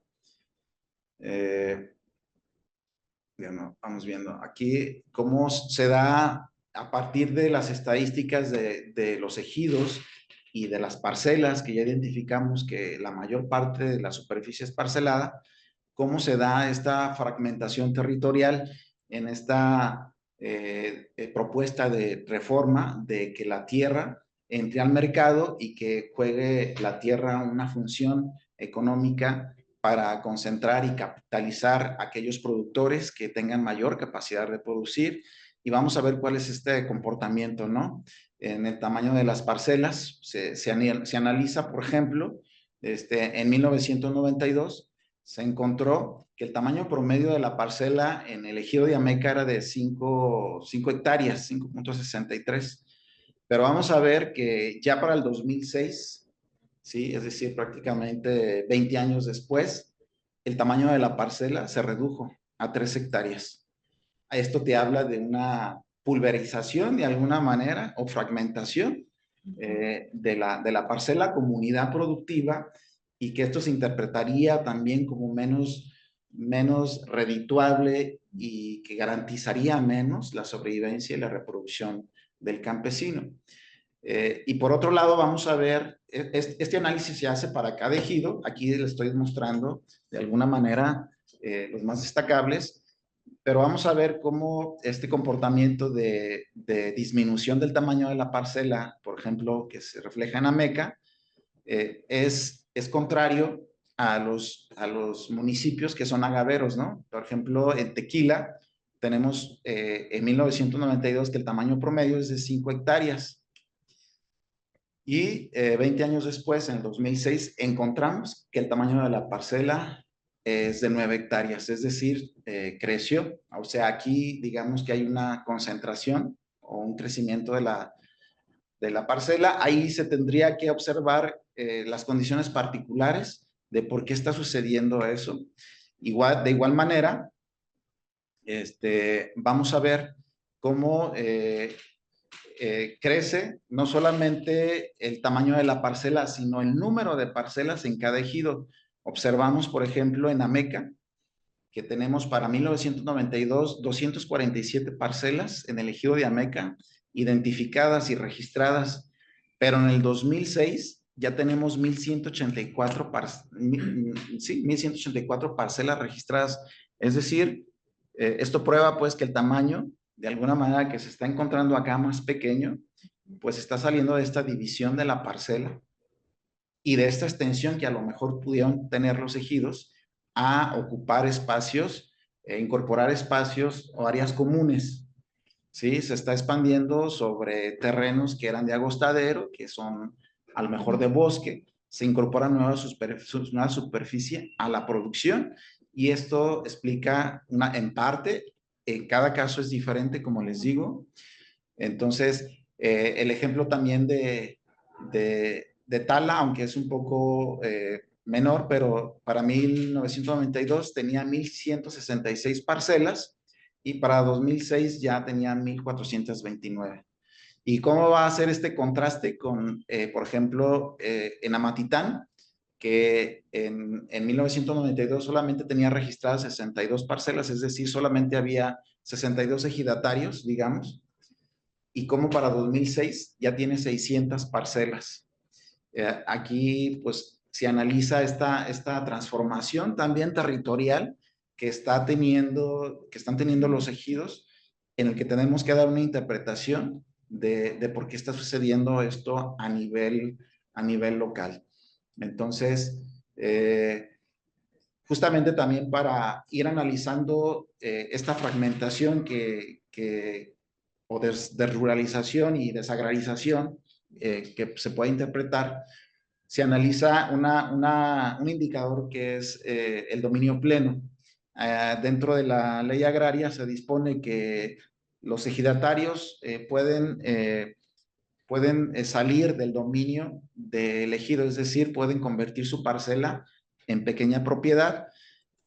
Bueno, vamos viendo aquí cómo se da a partir de las estadísticas de los ejidos y de las parcelas, que ya identificamos que la mayor parte de la superficie es parcelada, cómo se da esta fragmentación territorial en esta propuesta de reforma de que la tierra entre al mercado y que juegue la tierra una función económica para concentrar y capitalizar aquellos productores que tengan mayor capacidad de producir. Y vamos a ver cuál es este comportamiento, ¿no? En el tamaño de las parcelas, se analiza, por ejemplo, en 1992, se encontró que el tamaño promedio de la parcela en el ejido de Ameca era de 5 hectáreas, 5.63. Pero vamos a ver que ya para el 2006, ¿sí? Es decir, prácticamente 20 años después, el tamaño de la parcela se redujo a 3 hectáreas. Esto te habla de una pulverización de alguna manera o fragmentación de la parcela como unidad productiva, y que esto se interpretaría también como menos redituable y que garantizaría menos la sobrevivencia y la reproducción del campesino. Y por otro lado, vamos a ver, este análisis se hace para cada ejido. Aquí les estoy mostrando de alguna manera los más destacables, pero vamos a ver cómo este comportamiento de disminución del tamaño de la parcela, por ejemplo, que se refleja en Ameca, es contrario a los municipios que son agaveros, ¿no? Por ejemplo, en Tequila tenemos en 1992 que el tamaño promedio es de 5 hectáreas. Y 20 años después, en el 2006, encontramos que el tamaño de la parcela es de 9 hectáreas, es decir, creció. O sea, aquí digamos que hay una concentración o un crecimiento de la parcela. Ahí se tendría que observar las condiciones particulares de por qué está sucediendo eso. De igual manera, vamos a ver cómo crece no solamente el tamaño de la parcela, sino el número de parcelas en cada ejido. Observamos, por ejemplo, en Ameca, que tenemos para 1992 247 parcelas en el ejido de Ameca, identificadas y registradas, pero en el 2006 ya tenemos 1,184 parcelas registradas. Es decir, esto prueba pues que el tamaño, de alguna manera, que se está encontrando acá más pequeño, pues está saliendo de esta división de la parcela y de esta extensión que a lo mejor pudieron tener los ejidos a ocupar espacios, incorporar espacios o áreas comunes. ¿Sí? Se está expandiendo sobre terrenos que eran de agostadero, que son a lo mejor de bosque, se incorpora nueva superficie a la producción, y esto explica en parte, en cada caso es diferente, como les digo. Entonces, el ejemplo también de Tala, aunque es un poco menor, pero para 1992 tenía 1,166 parcelas, y para 2006 ya tenía 1,429. ¿Y cómo va a ser este contraste con, por ejemplo, en Amatitán, que en 1992 solamente tenía registradas 62 parcelas, es decir, solamente había 62 ejidatarios, digamos, y cómo para 2006 ya tiene 600 parcelas? Aquí, pues, se analiza esta transformación también territorial que están teniendo los ejidos, en el que tenemos que dar una interpretación de por qué está sucediendo esto a nivel local. Entonces, justamente también para ir analizando esta fragmentación o desruralización y desagrarización que se puede interpretar, se analiza un indicador que es el dominio pleno. Dentro de la ley agraria se dispone que los ejidatarios pueden pueden salir del dominio del ejido, es decir, pueden convertir su parcela en pequeña propiedad,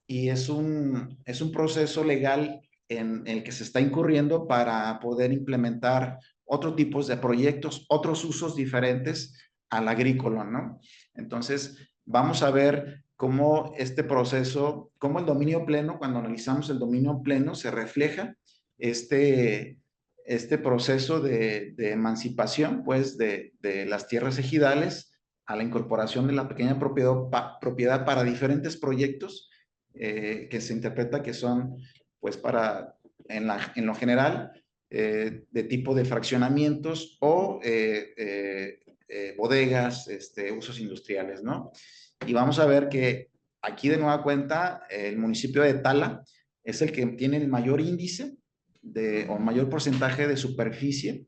y es un proceso legal en el que se está incurriendo para poder implementar otros tipos de proyectos, otros usos diferentes al agrícola, ¿no? Entonces, vamos a ver cómo este proceso, cómo el dominio pleno, cuando analizamos el dominio pleno, se refleja este proceso de emancipación, pues, de las tierras ejidales a la incorporación de la pequeña propiedad para diferentes proyectos que se interpreta que son, pues, en lo general, de tipo de fraccionamientos o bodegas, usos industriales, ¿no? Y vamos a ver que aquí de nueva cuenta el municipio de Tala es el que tiene el mayor índice o mayor porcentaje de superficie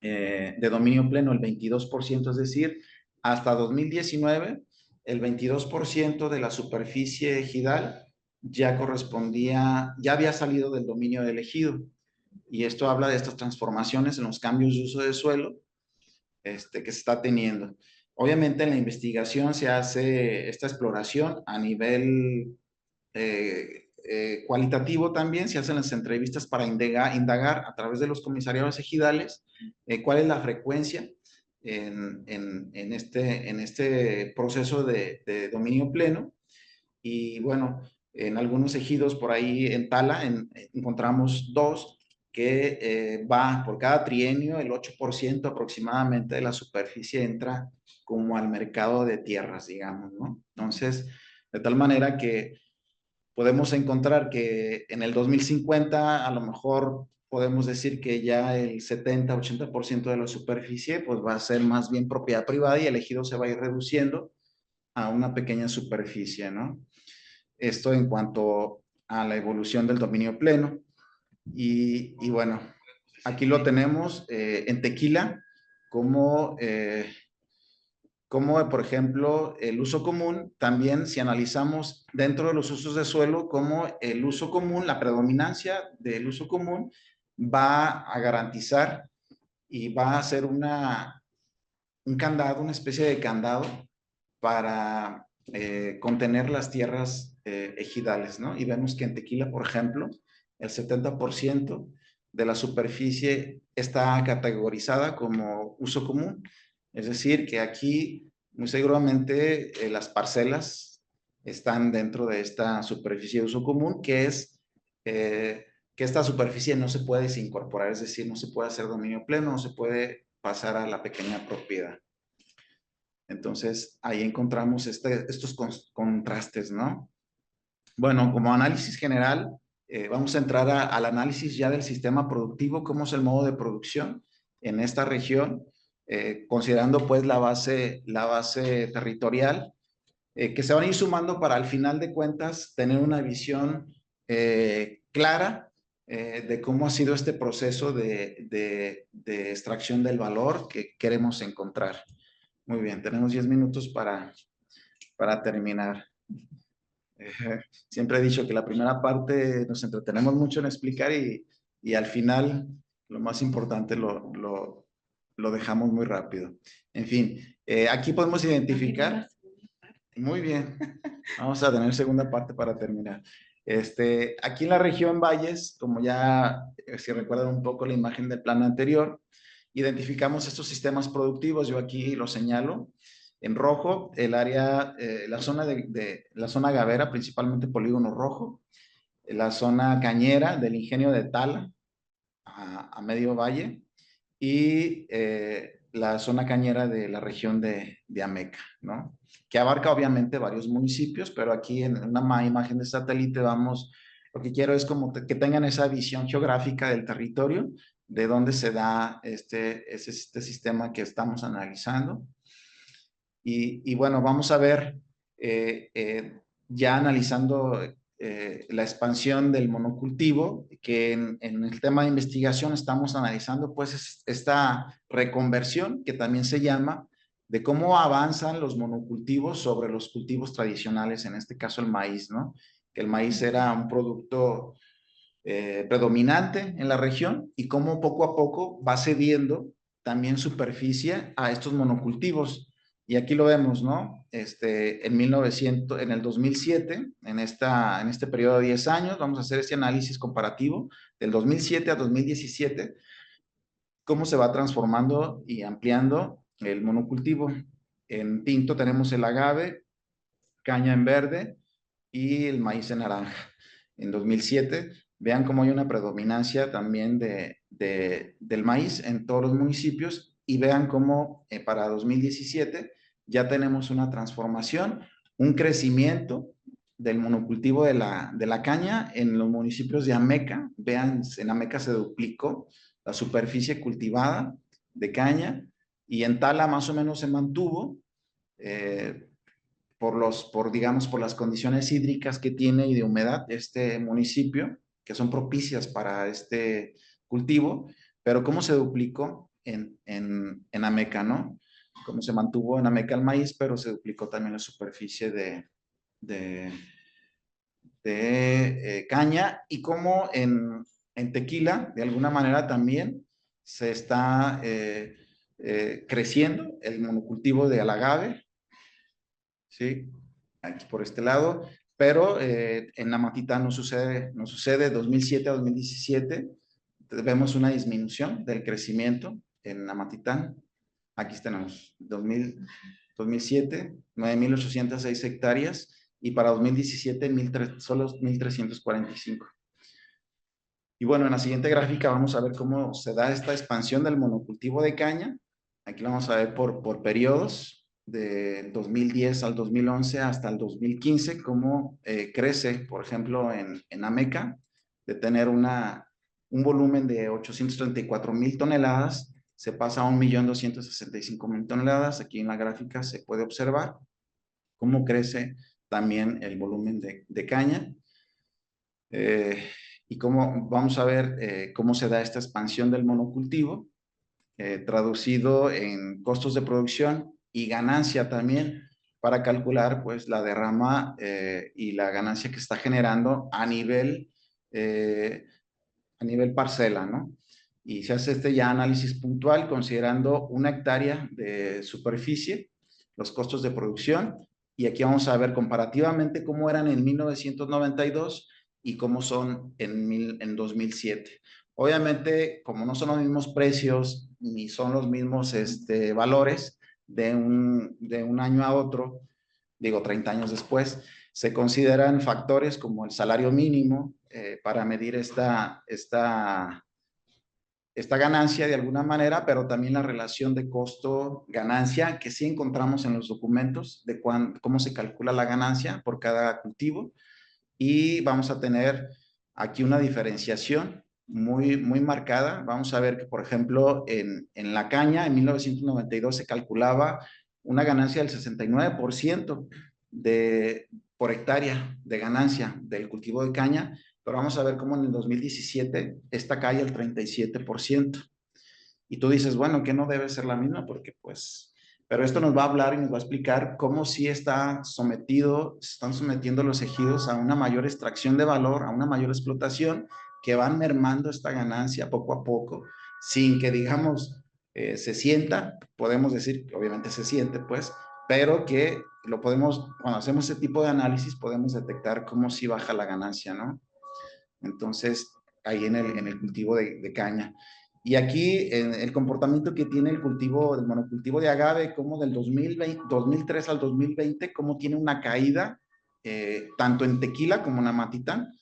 de dominio pleno, el 22%, es decir, hasta 2019, el 22% de la superficie ejidal ya correspondía, ya había salido del dominio del ejido. Y esto habla de estas transformaciones en los cambios de uso de suelo que se está teniendo. Obviamente en la investigación se hace esta exploración a nivel cualitativo también, se hacen las entrevistas para indagar a través de los comisariados ejidales cuál es la frecuencia en este proceso de dominio pleno. Y bueno, en algunos ejidos por ahí en Tala encontramos dos que va por cada trienio, el 8% aproximadamente de la superficie entra como al mercado de tierras, digamos, ¿no? Entonces, de tal manera que podemos encontrar que en el 2050 a lo mejor podemos decir que ya el 70-80% de la superficie pues va a ser más bien propiedad privada y el ejido se va a ir reduciendo a una pequeña superficie, ¿no? Esto en cuanto a la evolución del dominio pleno. Y bueno, aquí lo tenemos en Tequila como por ejemplo, el uso común, también si analizamos dentro de los usos de suelo, como el uso común, la predominancia del uso común va a garantizar y va a ser un candado, una especie de candado para contener las tierras ejidales, ¿no? Y vemos que en Tequila, por ejemplo, el 70% de la superficie está categorizada como uso común. Es decir, que aquí muy seguramente las parcelas están dentro de esta superficie de uso común, que es que esta superficie no se puede desincorporar, es decir, no se puede hacer dominio pleno, no se puede pasar a la pequeña propiedad. Entonces, ahí encontramos estos contrastes, ¿no? Bueno, como análisis general, vamos a entrar al análisis ya del sistema productivo, cómo es el modo de producción en esta región, considerando pues la base territorial, que se van a ir sumando para al final de cuentas tener una visión clara de cómo ha sido este proceso de extracción del valor que queremos encontrar. Muy bien, tenemos 10 minutos para terminar. Siempre he dicho que la primera parte nos entretenemos mucho en explicar y al final lo más importante lo dejamos muy rápido. En fin, aquí podemos identificar. Muy bien, vamos a tener segunda parte para terminar. Aquí en la región Valles, como ya si recuerdan un poco la imagen del plano anterior, identificamos estos sistemas productivos. Yo aquí lo señalo en rojo, el área, la zona Gavera, principalmente polígono rojo, la zona cañera del ingenio de Tala a medio valle y la zona cañera de la región de Ameca, ¿no? Que abarca obviamente varios municipios, pero aquí en una imagen de satélite lo que quiero es como que tengan esa visión geográfica del territorio, de dónde se da este sistema que estamos analizando. Y bueno, vamos a ver, ya analizando la expansión del monocultivo, que en el tema de investigación estamos analizando pues esta reconversión, que también se llama, de cómo avanzan los monocultivos sobre los cultivos tradicionales, en este caso el maíz, ¿no? Que el maíz era un producto predominante en la región y cómo poco a poco va cediendo también superficie a estos monocultivos. Y aquí lo vemos, ¿no? En el 2007, en este periodo de 10 años, vamos a hacer este análisis comparativo del 2007 a 2017, cómo se va transformando y ampliando el monocultivo. En tinto tenemos el agave, caña en verde y el maíz en naranja. En 2007, vean cómo hay una predominancia también del maíz en todos los municipios y vean cómo para 2017 ya tenemos una transformación, un crecimiento del monocultivo de la caña en los municipios de Ameca. Vean, en Ameca se duplicó la superficie cultivada de caña y en Tala más o menos se mantuvo. Digamos, por las condiciones hídricas que tiene y de humedad este municipio, que son propicias para este cultivo, pero cómo se duplicó en Ameca, ¿no? Cómo se mantuvo en Ameca el maíz, pero se duplicó también la superficie de caña y cómo en Tequila, de alguna manera también se está creciendo el monocultivo de agave, ¿sí? Aquí por este lado, pero en Amatitán no sucede 2007 a 2017, vemos una disminución del crecimiento en Amatitán. Aquí tenemos 2007, 9.806 hectáreas y para 2017 solo 1.345. Y bueno, en la siguiente gráfica vamos a ver cómo se da esta expansión del monocultivo de caña. Aquí lo vamos a ver por periodos, del 2010 al 2011 hasta el 2015, cómo crece, por ejemplo, en Ameca, de tener un volumen de 834,000 toneladas, se pasa a 1.265,000 toneladas. Aquí en la gráfica se puede observar cómo crece también el volumen de caña. Y cómo vamos a ver cómo se da esta expansión del monocultivo, traducido en costos de producción y ganancia también, para calcular pues la derrama y la ganancia que está generando a nivel parcela, ¿no? Y se hace este ya análisis puntual considerando 1 hectárea de superficie, los costos de producción, y aquí vamos a ver comparativamente cómo eran en 1992 y cómo son en 2007. Obviamente, como no son los mismos precios ni son los mismos valores de un año a otro, digo 30 años después, se consideran factores como el salario mínimo para medir esta ganancia de alguna manera, pero también la relación de costo-ganancia que sí encontramos en los documentos de cómo se calcula la ganancia por cada cultivo. Y vamos a tener aquí una diferenciación muy, muy marcada. Vamos a ver que, por ejemplo, en la caña, en 1992 se calculaba una ganancia del 69% por hectárea de ganancia del cultivo de caña, pero vamos a ver cómo en el 2017 esta cae al 37%. Y tú dices, bueno, que no debe ser la misma porque pues, pero esto nos va a hablar y nos va a explicar cómo sí están sometiendo los ejidos a una mayor extracción de valor, a una mayor explotación, que van mermando esta ganancia poco a poco, sin que digamos se sienta, podemos decir, obviamente se siente pues, pero que cuando hacemos ese tipo de análisis podemos detectar cómo sí baja la ganancia, ¿no? Entonces, ahí en el cultivo de caña. Y aquí el comportamiento que tiene el monocultivo de agave, como del 2003 al 2020, como tiene una caída, tanto en Tequila como en Amatitán.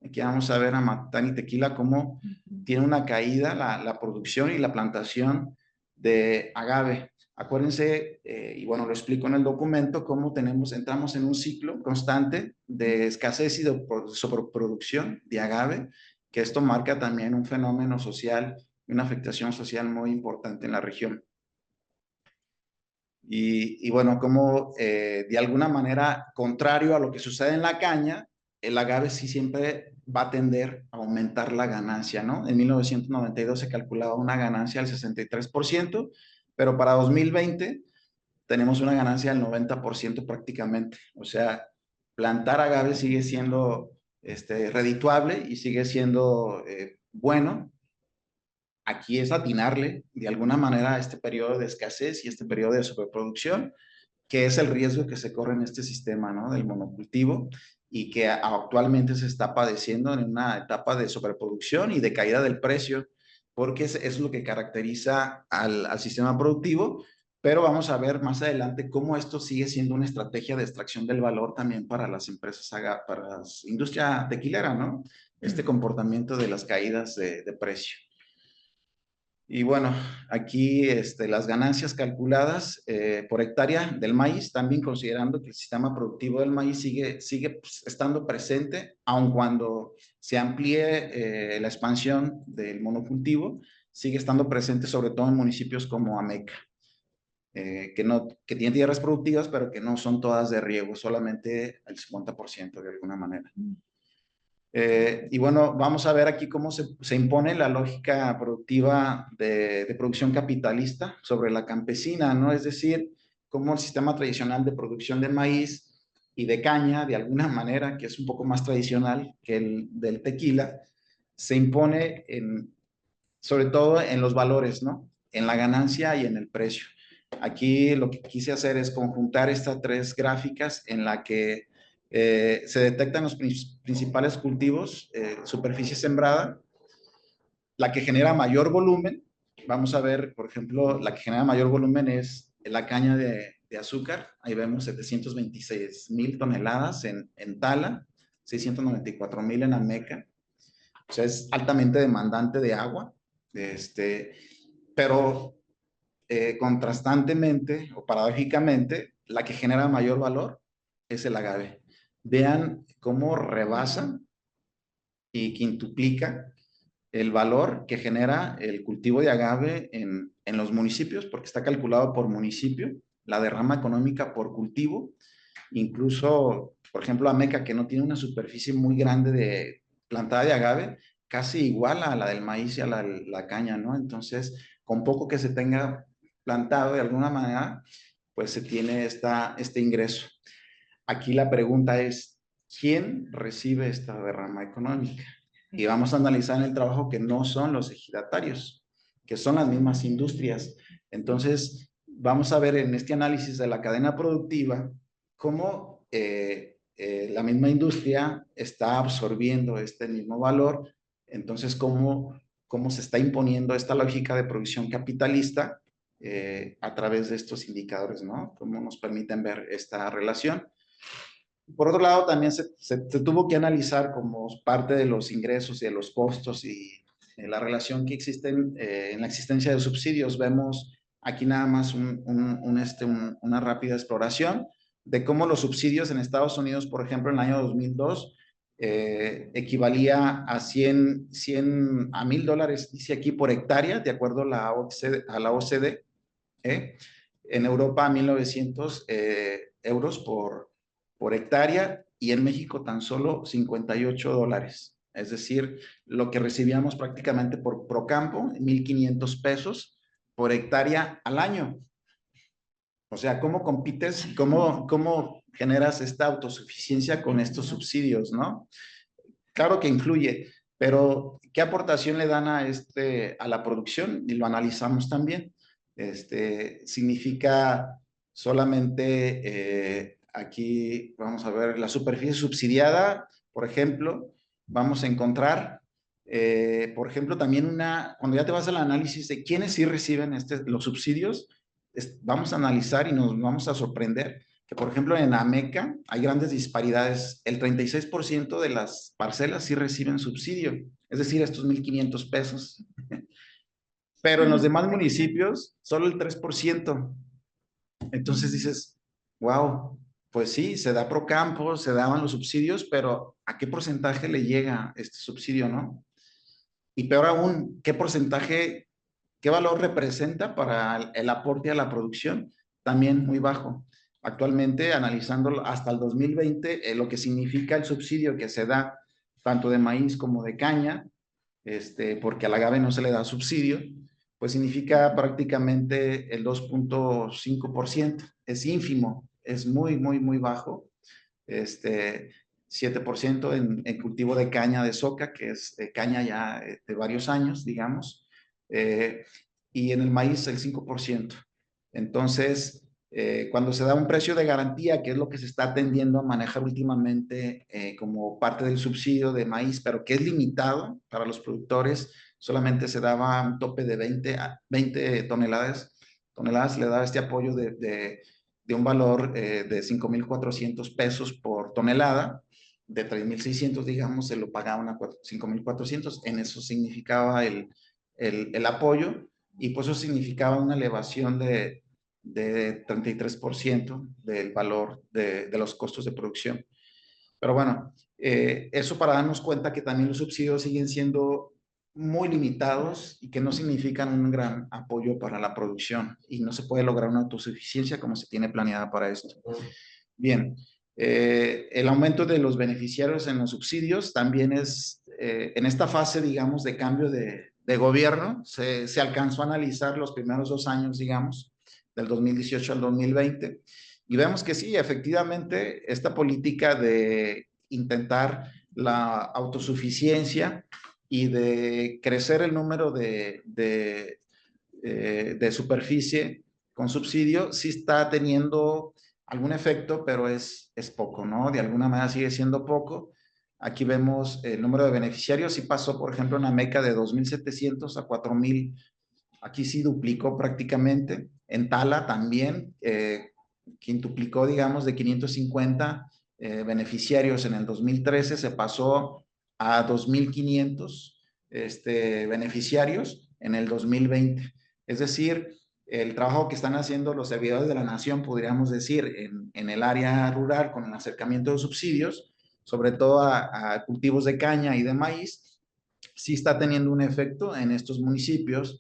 Aquí vamos a ver Amatitán y Tequila cómo tiene una caída la producción y la plantación de agave. Acuérdense, y bueno, lo explico en el documento, cómo entramos en un ciclo constante de escasez y de sobreproducción de agave, que esto marca también un fenómeno social, una afectación social muy importante en la región. Y bueno, como de alguna manera, contrario a lo que sucede en la caña, el agave sí siempre va a tender a aumentar la ganancia, ¿no? En 1992 se calculaba una ganancia del 63%, pero para 2020 tenemos una ganancia del 90% prácticamente. O sea, plantar agave sigue siendo redituable y sigue siendo bueno, aquí es atinarle de alguna manera a este periodo de escasez y este periodo de sobreproducción, que es el riesgo que se corre en este sistema, ¿no? Del monocultivo y que actualmente se está padeciendo en una etapa de sobreproducción y de caída del precio, porque es lo que caracteriza al sistema productivo, pero vamos a ver más adelante cómo esto sigue siendo una estrategia de extracción del valor también para las empresas, para la industria tequilera, ¿no? Este comportamiento de las caídas de precio. Y bueno, aquí las ganancias calculadas por hectárea del maíz, también considerando que el sistema productivo del maíz sigue pues, estando presente, aun cuando se amplíe la expansión del monocultivo, sigue estando presente sobre todo en municipios como Ameca, que tienen tierras productivas, pero que no son todas de riego, solamente el 50% de alguna manera. Y bueno, vamos a ver aquí cómo se impone la lógica productiva de producción capitalista sobre la campesina, ¿no? Es decir, cómo el sistema tradicional de producción de maíz y de caña, de alguna manera, que es un poco más tradicional que el del tequila, se impone sobre todo en los valores, ¿no? En la ganancia y en el precio. Aquí lo que quise hacer es conjuntar estas tres gráficas en la que se detectan los principales cultivos, superficie sembrada, la que genera mayor volumen. Vamos a ver, por ejemplo, la que genera mayor volumen es la caña de azúcar. Ahí vemos 726,000 toneladas en Tala, 694,000 en Ameca. O sea, es altamente demandante de agua. Pero contrastantemente o paradójicamente, la que genera mayor valor es el agave. Vean cómo rebasa y quintuplica el valor que genera el cultivo de agave en los municipios, porque está calculado por municipio, la derrama económica por cultivo, incluso, por ejemplo, Ameca, que no tiene una superficie muy grande de plantada de agave, casi igual a la del maíz y a la caña, ¿no? Entonces, con poco que se tenga plantado de alguna manera, pues se tiene este ingreso. Aquí la pregunta es, ¿quién recibe esta derrama económica? Y vamos a analizar en el trabajo que no son los ejidatarios, que son las mismas industrias. Entonces, vamos a ver en este análisis de la cadena productiva cómo la misma industria está absorbiendo este mismo valor. Entonces, cómo se está imponiendo esta lógica de producción capitalista a través de estos indicadores, ¿no? Cómo nos permiten ver esta relación. Por otro lado, también se tuvo que analizar como parte de los ingresos y de los costos y la relación que existe en la existencia de subsidios. Vemos aquí nada más una rápida exploración de cómo los subsidios en Estados Unidos, por ejemplo, en el año 2002, equivalía a a $1,000, dice aquí, por hectárea, de acuerdo a la OCDE. En Europa, 1,900 euros por hectárea, y en México tan solo $58. Es decir, lo que recibíamos prácticamente por Procampo, 1,500 pesos por hectárea al año. O sea, ¿cómo compites? ¿Cómo generas esta autosuficiencia con estos subsidios, no? Claro que influye, pero ¿qué aportación le dan a la producción? Y lo analizamos también. Significa solamente, aquí vamos a ver la superficie subsidiada, por ejemplo, vamos a encontrar, por ejemplo, también cuando ya te vas al análisis de quiénes sí reciben los subsidios, vamos a analizar y nos vamos a sorprender que, por ejemplo, en Ameca hay grandes disparidades. El 36% de las parcelas sí reciben subsidio, es decir, estos 1,500 pesos. Pero en los demás municipios, solo el 3%. Entonces dices, wow, pues sí, se da Procampo, se daban los subsidios, pero ¿a qué porcentaje le llega este subsidio, no? Y peor aún, ¿qué porcentaje, qué valor representa para el aporte a la producción? También muy bajo. Actualmente, analizándolo hasta el 2020, lo que significa el subsidio que se da tanto de maíz como de caña, porque al agave no se le da subsidio, pues significa prácticamente el 2,5%. Es ínfimo, es muy, muy, muy bajo. 7% en cultivo de caña de soca, que es caña ya de varios años, digamos. y en el maíz el 5%. Entonces, cuando se da un precio de garantía, que es lo que se está tendiendo a manejar últimamente como parte del subsidio de maíz, pero que es limitado para los productores, solamente se daba un tope de 20 toneladas, le daba este apoyo de un valor de 5,400 pesos por tonelada, de 3,600, digamos, se lo pagaban a 5,400, en eso significaba el apoyo, y pues eso significaba una elevación de 33% del valor de los costos de producción. Pero bueno, eso para darnos cuenta que también los subsidios siguen siendo muy limitados y que no significan un gran apoyo para la producción y no se puede lograr una autosuficiencia como se tiene planeada para esto. Bien, el aumento de los beneficiarios en los subsidios también es, en esta fase, digamos, de cambio de gobierno, se alcanzó a analizar los primeros 2 años, digamos, del 2018 al 2020, y vemos que sí, efectivamente, esta política de intentar la autosuficiencia y de crecer el número de superficie con subsidio, sí está teniendo algún efecto, pero es poco, ¿no? De alguna manera sigue siendo poco. Aquí vemos el número de beneficiarios, sí pasó, por ejemplo, en Ameca de 2,700 a 4,000, aquí sí duplicó prácticamente. En Tala también, quintuplicó, digamos, de 550 beneficiarios en el 2013, se pasó a 2,500 beneficiarios en el 2020. Es decir, el trabajo que están haciendo los servidores de la nación, podríamos decir, en el área rural con el acercamiento de subsidios, sobre todo a cultivos de caña y de maíz, sí está teniendo un efecto en estos municipios.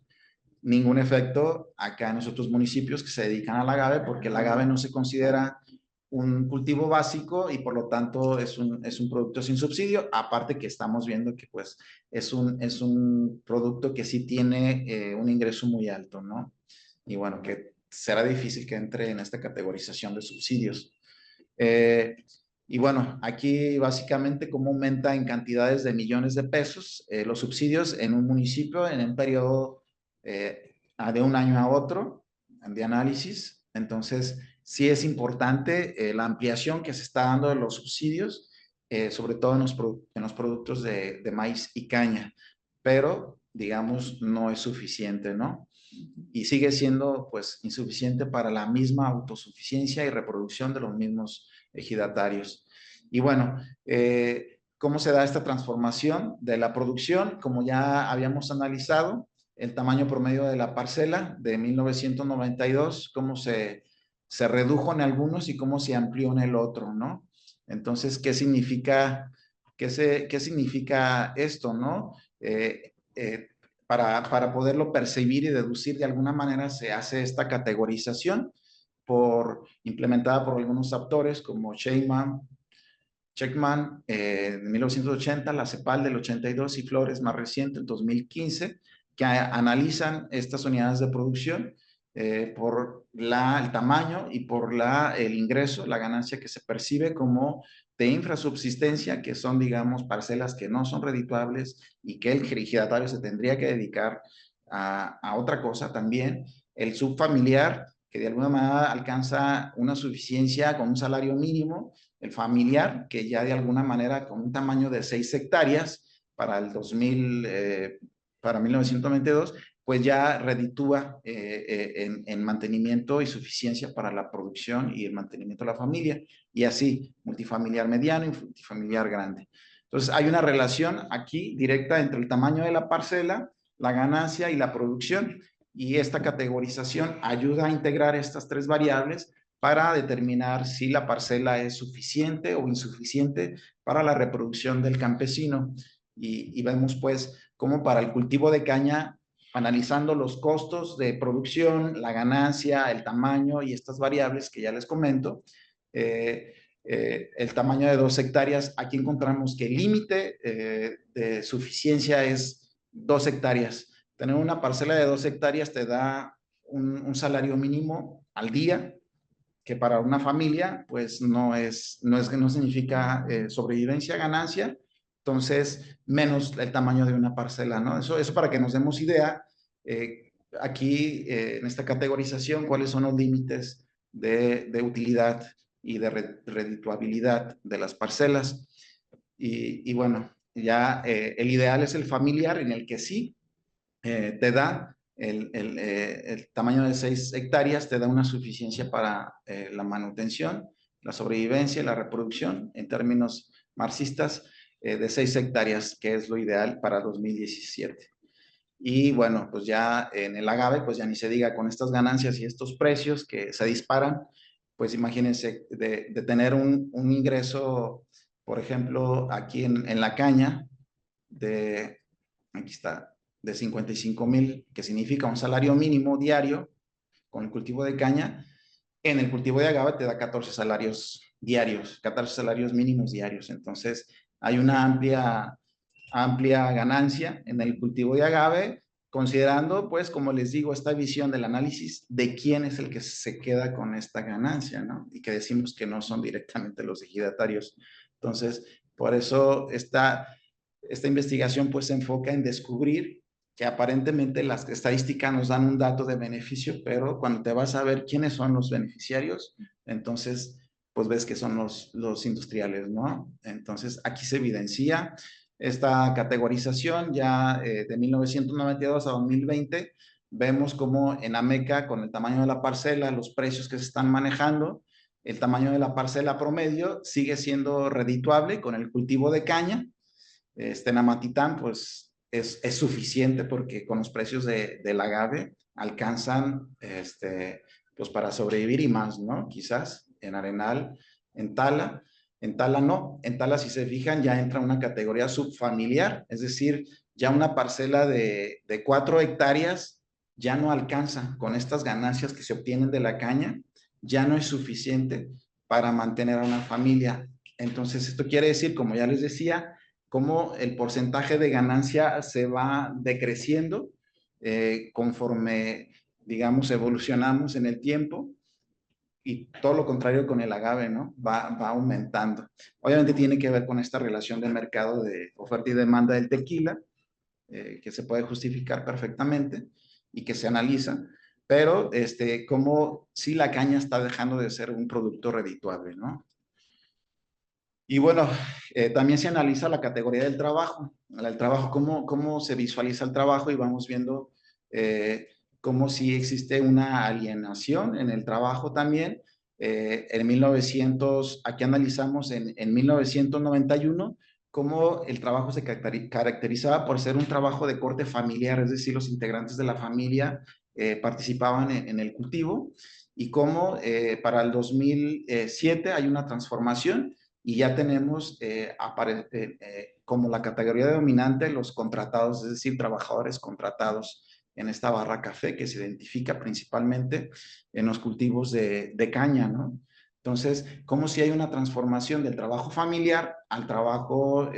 Ningún efecto acá en los otros municipios que se dedican al agave, porque el agave no se considera un cultivo básico y por lo tanto es un producto sin subsidio, aparte que estamos viendo que pues es un producto que sí tiene un ingreso muy alto, ¿no? Y bueno, que será difícil que entre en esta categorización de subsidios. Y bueno, aquí básicamente cómo aumenta en cantidades de millones de pesos los subsidios en un municipio en un periodo de un año a otro de análisis. Entonces, sí es importante la ampliación que se está dando de los subsidios, sobre todo en los productos de maíz y caña, pero digamos no es suficiente, ¿no? Y sigue siendo pues insuficiente para la misma autosuficiencia y reproducción de los mismos ejidatarios. Y bueno, ¿cómo se da esta transformación de la producción? Como ya habíamos analizado, el tamaño promedio de la parcela de 1992, cómo se redujo en algunos y cómo se amplió en el otro, ¿no? Entonces, ¿qué significa esto, no? Para poderlo percibir y deducir de alguna manera se hace esta categorización implementada por algunos autores como Checkman en 1980, la CEPAL del 82 y Flores más reciente en 2015, que analizan estas unidades de producción por el tamaño y por el ingreso, la ganancia que se percibe como de infrasubsistencia, que son, digamos, parcelas que no son redituables y que el ejidatario se tendría que dedicar a otra cosa también. El subfamiliar, que de alguna manera alcanza una suficiencia con un salario mínimo. El familiar, que ya de alguna manera con un tamaño de 6 hectáreas para el 2000, para 1992, pues ya reditúa en mantenimiento y suficiencia para la producción y el mantenimiento de la familia, y así, multifamiliar mediano y multifamiliar grande. Entonces, hay una relación aquí directa entre el tamaño de la parcela, la ganancia y la producción, y esta categorización ayuda a integrar estas 3 variables para determinar si la parcela es suficiente o insuficiente para la reproducción del campesino. Y vemos pues cómo para el cultivo de caña, analizando los costos de producción, la ganancia, el tamaño y estas variables que ya les comento, el tamaño de 2 hectáreas, aquí encontramos que el límite de suficiencia es 2 hectáreas. Tener una parcela de 2 hectáreas te da un salario mínimo al día, que para una familia pues no significa sobrevivencia, ganancia, entonces menos el tamaño de una parcela, ¿no? Eso para que nos demos idea Aquí, en esta categorización, cuáles son los límites de utilidad y de redituabilidad de las parcelas. Y bueno, ya el ideal es el familiar, en el que sí te da el tamaño de 6 hectáreas, te da una suficiencia para la manutención, la sobrevivencia y la reproducción en términos marxistas de 6 hectáreas, que es lo ideal para 2017. Y bueno, pues ya en el agave, pues ya ni se diga, con estas ganancias y estos precios que se disparan, pues imagínense de tener un ingreso, por ejemplo, aquí en la caña, aquí está, de 55,000, que significa un salario mínimo diario con el cultivo de caña. En el cultivo de agave te da 14 salarios diarios, 14 salarios mínimos diarios. Entonces, hay una amplia ganancia en el cultivo de agave, considerando, pues, como les digo, esta visión del análisis de quién es el que se queda con esta ganancia, ¿no? Y que decimos que no son directamente los ejidatarios. Entonces, por eso esta investigación, pues, se enfoca en descubrir que aparentemente las estadísticas nos dan un dato de beneficio, pero cuando te vas a ver quiénes son los beneficiarios, entonces, pues ves que son los industriales, ¿no? Entonces, aquí se evidencia esta categorización ya de 1992 a 2020. Vemos como en Ameca, con el tamaño de la parcela, los precios que se están manejando, el tamaño de la parcela promedio sigue siendo redituable con el cultivo de caña. En Amatitán, pues es suficiente porque con los precios del agave alcanzan pues para sobrevivir y más, ¿no? Quizás en Arenal, en Tala no, en Tala si se fijan ya entra una categoría subfamiliar, es decir, ya una parcela de 4 hectáreas ya no alcanza con estas ganancias que se obtienen de la caña, ya no es suficiente para mantener a una familia. Entonces, esto quiere decir, como ya les decía, cómo el porcentaje de ganancia se va decreciendo conforme, digamos, evolucionamos en el tiempo, y todo lo contrario con el agave, ¿no? Va aumentando. Obviamente tiene que ver con esta relación de mercado de oferta y demanda del tequila, que se puede justificar perfectamente y que se analiza, pero como si la caña está dejando de ser un producto redituable, ¿no? Y bueno, también se analiza la categoría del trabajo, cómo se visualiza el trabajo, y vamos viendo cómo si existe una alienación en el trabajo también. En 1900, aquí analizamos en 1991, cómo el trabajo se caracterizaba por ser un trabajo de corte familiar, es decir, los integrantes de la familia participaban en el cultivo, y cómo para el 2007 hay una transformación y ya tenemos como la categoría dominante los contratados, es decir, trabajadores contratados en esta barra café, que se identifica principalmente en los cultivos de caña, ¿no? Entonces, como si hay una transformación del trabajo familiar al trabajo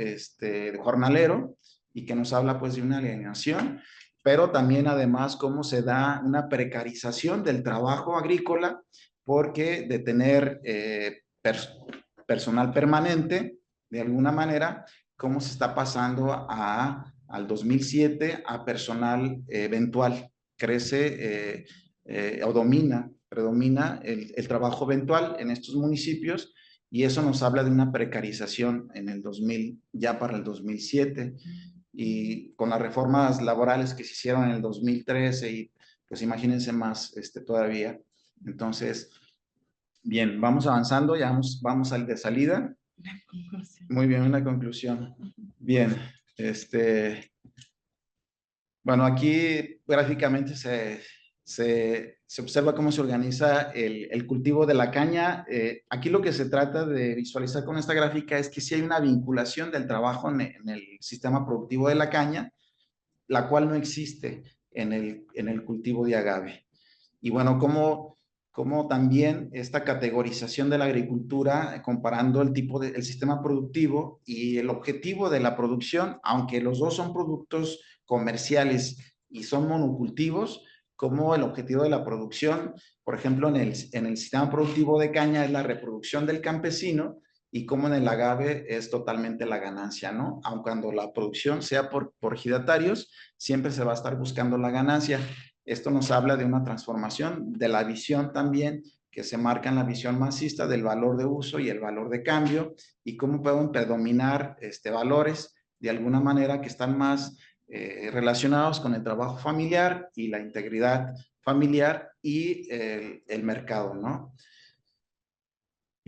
jornalero, y que nos habla pues de una alienación, pero también además cómo se da una precarización del trabajo agrícola, porque de tener personal permanente, de alguna manera, cómo se está pasando al 2007 a personal eventual. Crece o predomina el trabajo eventual en estos municipios, y eso nos habla de una precarización en el 2000, ya para el 2007, y con las reformas laborales que se hicieron en el 2013, y pues imagínense más todavía. Entonces, bien, vamos avanzando, ya vamos al de salida. Muy bien, una conclusión. Bien, bueno, aquí gráficamente se observa cómo se organiza el cultivo de la caña. Aquí lo que se trata de visualizar con esta gráfica es que sí hay una vinculación del trabajo en el sistema productivo de la caña, la cual no existe en el cultivo de agave. Y bueno, como también esta categorización de la agricultura, comparando el sistema productivo y el objetivo de la producción, aunque los dos son productos comerciales y son monocultivos, como el objetivo de la producción, por ejemplo, en el sistema productivo de caña es la reproducción del campesino, y cómo en el agave es totalmente la ganancia, ¿no? Aun cuando la producción sea por ejidatarios, siempre se va a estar buscando la ganancia. Esto nos habla de una transformación de la visión también que se marca en la visión marxista del valor de uso y el valor de cambio y cómo pueden predominar valores de alguna manera que están más relacionados con el trabajo familiar y la integridad familiar y el mercado, ¿no?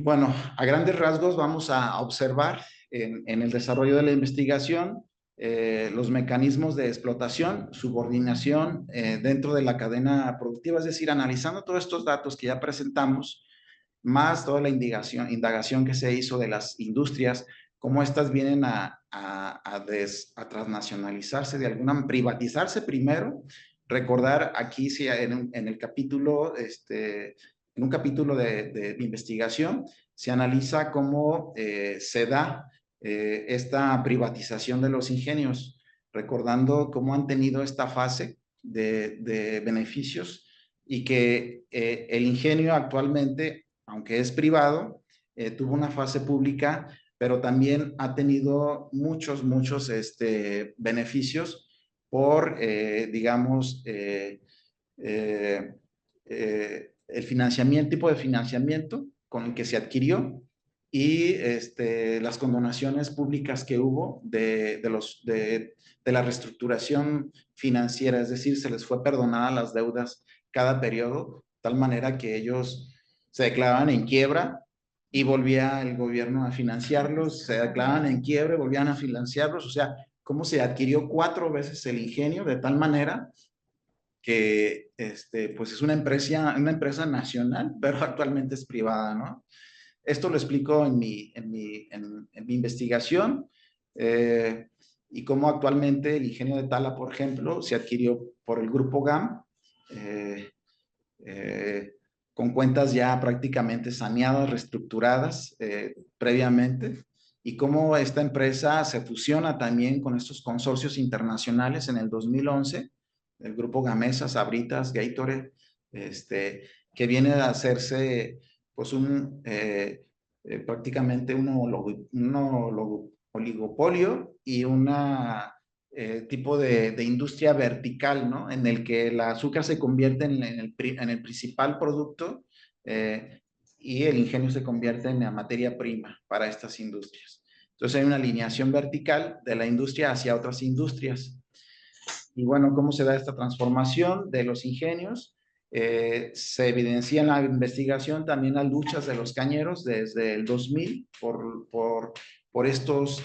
Bueno, a grandes rasgos vamos a observar en el desarrollo de la investigación los mecanismos de explotación, subordinación dentro de la cadena productiva, es decir, analizando todos estos datos que ya presentamos, más toda la indagación que se hizo de las industrias, cómo estas vienen a transnacionalizarse de alguna, privatizarse primero. Recordar aquí si en el capítulo, en un capítulo de investigación, se analiza cómo se da esta privatización de los ingenios, recordando cómo han tenido esta fase de beneficios y que el ingenio actualmente, aunque es privado, tuvo una fase pública, pero también ha tenido muchos beneficios por, digamos, el financiamiento, tipo de financiamiento con el que se adquirió y las condonaciones públicas que hubo de la reestructuración financiera, es decir, se les fue perdonada las deudas cada periodo, de tal manera que ellos se declaraban en quiebra y volvía el gobierno a financiarlos, se declaraban en quiebra y volvían a financiarlos, o sea, cómo se adquirió 4 veces el ingenio de tal manera que pues es una empresa nacional, pero actualmente es privada, ¿no? Esto lo explico en mi investigación y cómo actualmente el ingenio de Tala, por ejemplo, se adquirió por el grupo GAM, eh, eh, con cuentas ya prácticamente saneadas, reestructuradas previamente, y cómo esta empresa se fusiona también con estos consorcios internacionales en el 2011, el grupo Gamesa, Sabritas, Gatorade, que viene a hacerse pues prácticamente un oligopolio y una tipo de industria vertical, ¿no? En el que el azúcar se convierte en el principal producto y el ingenio se convierte en la materia prima para estas industrias. Entonces hay una alineación vertical de la industria hacia otras industrias. Y bueno, ¿cómo se da esta transformación de los ingenios? Se evidencia en la investigación también las luchas de los cañeros desde el 2000 por estos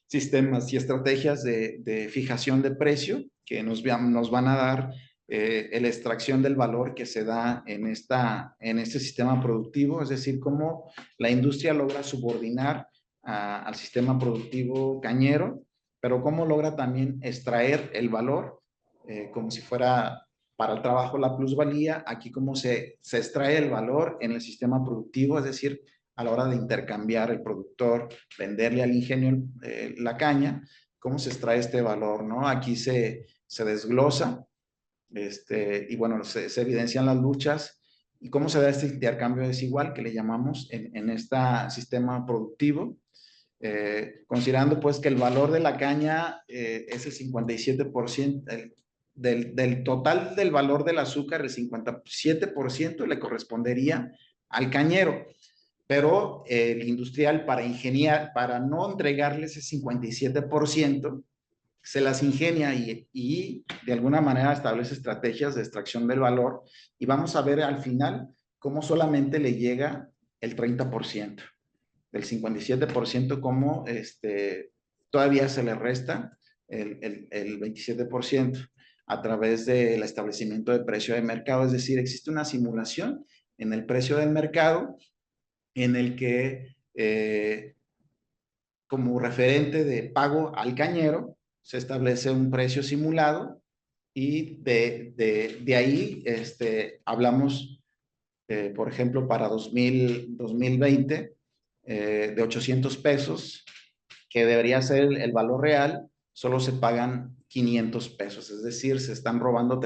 sistemas y estrategias de fijación de precio que nos van a dar la extracción del valor que se da en este sistema productivo, es decir, cómo la industria logra subordinar al sistema productivo cañero, pero cómo logra también extraer el valor como si fuera para el trabajo la plusvalía, aquí cómo se extrae el valor en el sistema productivo, es decir, a la hora de intercambiar el productor, venderle al ingenio la caña, cómo se extrae este valor, ¿no? Aquí se desglosa y bueno, se evidencian las luchas y cómo se da este intercambio desigual que le llamamos en este sistema productivo. Considerando pues que el valor de la caña es el 57%, del total del valor del azúcar, el 57% le correspondería al cañero, pero el industrial para no entregarle ese 57%, se las ingenia y de alguna manera establece estrategias de extracción del valor y vamos a ver al final cómo solamente le llega el 30%. Del 57%, como todavía se le resta el 27% a través del establecimiento de precio de mercado. Es decir, existe una simulación en el precio del mercado en el que como referente de pago al cañero se establece un precio simulado y de ahí hablamos, por ejemplo, para 2020, de 800 pesos, que debería ser el valor real, solo se pagan 500 pesos, es decir, se están robando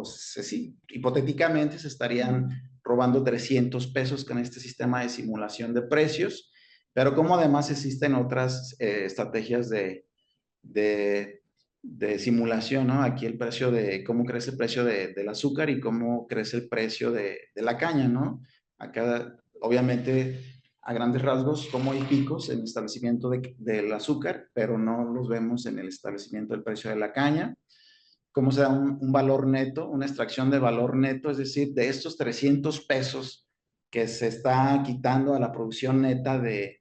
sí, hipotéticamente se estarían robando 300 pesos con este sistema de simulación de precios pero como además existen otras estrategias de simulación, ¿no? Aquí el precio de cómo crece el precio del azúcar y cómo crece el precio de la caña, ¿no? Acá, obviamente, a grandes rasgos, cómo hay picos en el establecimiento del azúcar, pero no los vemos en el establecimiento del precio de la caña. Cómo se da un valor neto, una extracción de valor neto, es decir, de estos 300 pesos que se está quitando a la producción neta de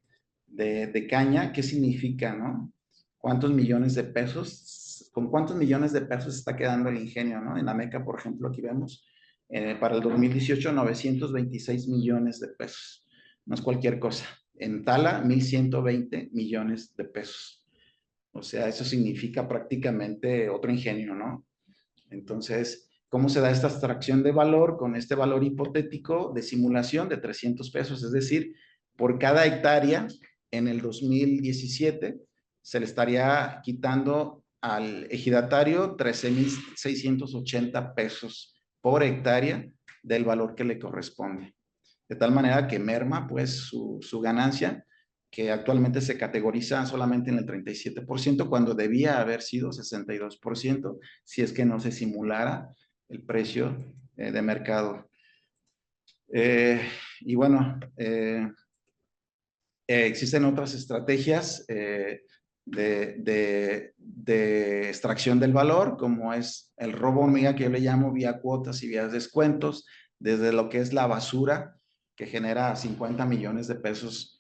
caña, ¿qué significa, no? ¿Cuántos millones de pesos? ¿Con cuántos millones de pesos está quedando el ingenio, no? En la Meca, por ejemplo, aquí vemos, para el 2018, 926 millones de pesos. No es cualquier cosa. En Tala, 1,120 millones de pesos. O sea, eso significa prácticamente otro ingenio, ¿no? Entonces, ¿cómo se da esta extracción de valor con este valor hipotético de simulación de 300 pesos? Es decir, por cada hectárea en el 2017 se le estaría quitando al ejidatario 13,680 pesos por hectárea del valor que le corresponde. De tal manera que merma pues su ganancia, que actualmente se categoriza solamente en el 37%, cuando debía haber sido 62%, si es que no se simulara el precio de mercado. Y bueno, existen otras estrategias de extracción del valor, como es el robo hormiga, que yo le llamo, vía cuotas y vía descuentos, desde lo que es la basura, que genera 50 millones de pesos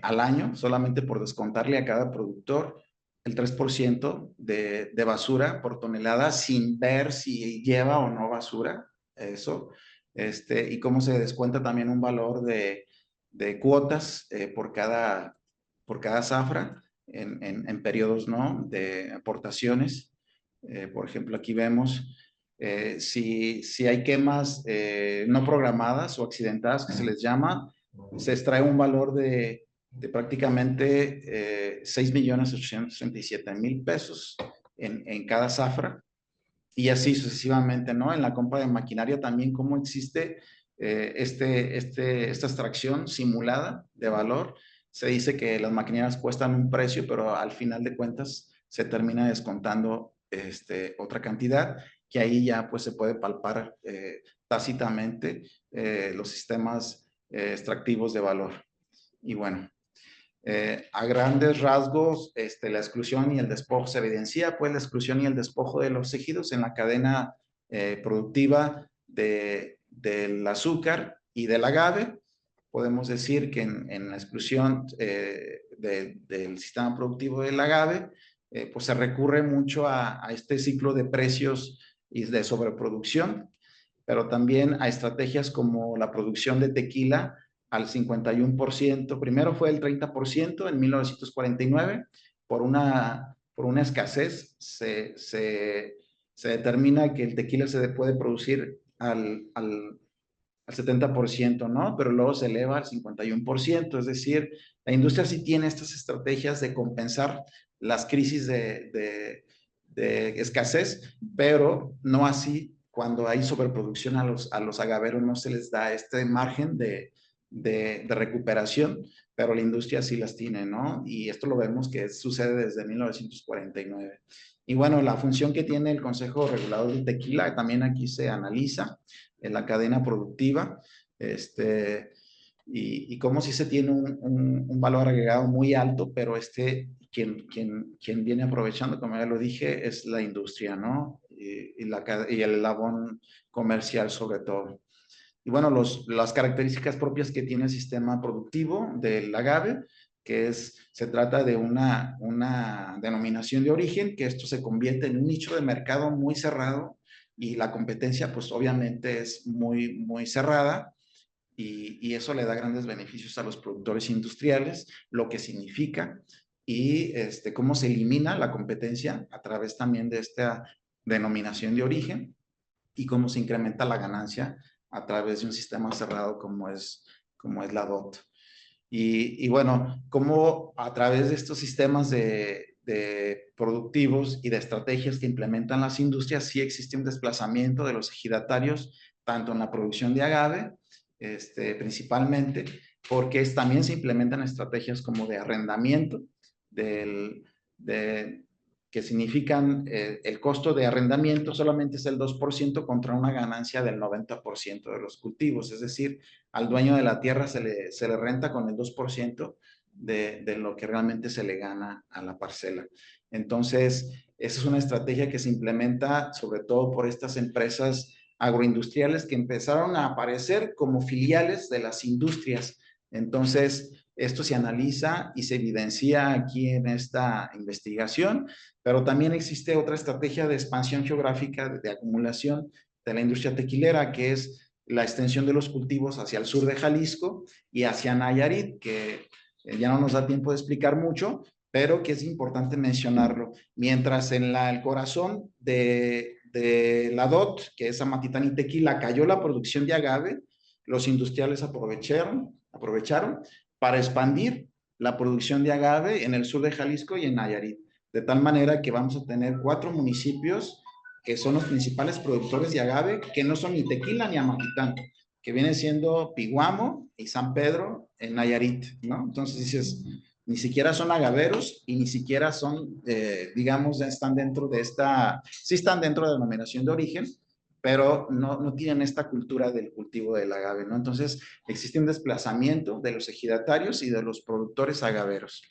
al año, solamente por descontarle a cada productor el 3% de basura por tonelada, sin ver si lleva o no basura, eso, y cómo se descuenta también un valor de cuotas por cada zafra en periodos, ¿no? De aportaciones. Por ejemplo, aquí vemos si hay quemas no programadas o accidentadas, que se les llama, se extrae un valor de prácticamente 6,867,000 pesos en cada zafra. Y así sucesivamente, ¿no? En la compra de maquinaria también, cómo existe esta extracción simulada de valor. Se dice que las maquinarias cuestan un precio, pero al final de cuentas se termina descontando otra cantidad, que ahí ya pues se puede palpar tácitamente los sistemas extractivos de valor. Y bueno, a grandes rasgos, la exclusión y el despojo se evidencia, pues la exclusión y el despojo de los ejidos en la cadena productiva del azúcar y del agave. Podemos decir que en la exclusión del sistema productivo del agave, pues se recurre mucho a este ciclo de precios y de sobreproducción, pero también a estrategias como la producción de tequila al 51%. Primero fue el 30% en 1949. Por una escasez se determina que el tequila se puede producir al 70%, ¿no? Pero luego se eleva al 51%. Es decir, la industria sí tiene estas estrategias de compensar las crisis de escasez, pero no así cuando hay sobreproducción a los agaveros, no se les da este margen de recuperación, pero la industria sí las tiene, ¿no? Y esto lo vemos que sucede desde 1949. Y bueno, la función que tiene el Consejo Regulador del Tequila también aquí se analiza en la cadena productiva, y cómo si se tiene un valor agregado muy alto, pero quien viene aprovechando, como ya lo dije, es la industria, ¿no? Y el eslabón comercial sobre todo. Y bueno, las características propias que tiene el sistema productivo del agave, que se trata de una denominación de origen, que esto se convierte en un nicho de mercado muy cerrado y la competencia pues obviamente es muy, muy cerrada. Y eso le da grandes beneficios a los productores industriales, lo que significa y cómo se elimina la competencia a través también de esta denominación de origen y cómo se incrementa la ganancia a través de un sistema cerrado como es la DOT. Y bueno, cómo a través de estos sistemas de productivos y de estrategias que implementan las industrias, sí existe un desplazamiento de los ejidatarios, tanto en la producción de agave, principalmente, porque también se implementan estrategias como de arrendamiento, que significan el costo de arrendamiento solamente es el 2% contra una ganancia del 90% de los cultivos. Es decir, al dueño de la tierra se le renta con el 2% de lo que realmente se le gana a la parcela. Entonces, esa es una estrategia que se implementa sobre todo por estas empresas agroindustriales que empezaron a aparecer como filiales de las industrias. Entonces, esto se analiza y se evidencia aquí en esta investigación, pero también existe otra estrategia de expansión geográfica, de acumulación de la industria tequilera, que es la extensión de los cultivos hacia el sur de Jalisco y hacia Nayarit, que ya no nos da tiempo de explicar mucho, pero que es importante mencionarlo. Mientras en el corazón de la DOT, que es Amatitán y Tequila, cayó la producción de agave, los industriales aprovecharon para expandir la producción de agave en el sur de Jalisco y en Nayarit. De tal manera que vamos a tener 4 municipios que son los principales productores de agave, que no son ni Tequila ni Amatitán, que vienen siendo Piguamo y San Pedro en Nayarit, ¿no? Entonces dices, ni siquiera son agaveros y ni siquiera son, digamos, están dentro de sí están dentro de la denominación de origen, pero no tienen esta cultura del cultivo del agave, ¿no? Entonces, existe un desplazamiento de los ejidatarios y de los productores agaveros.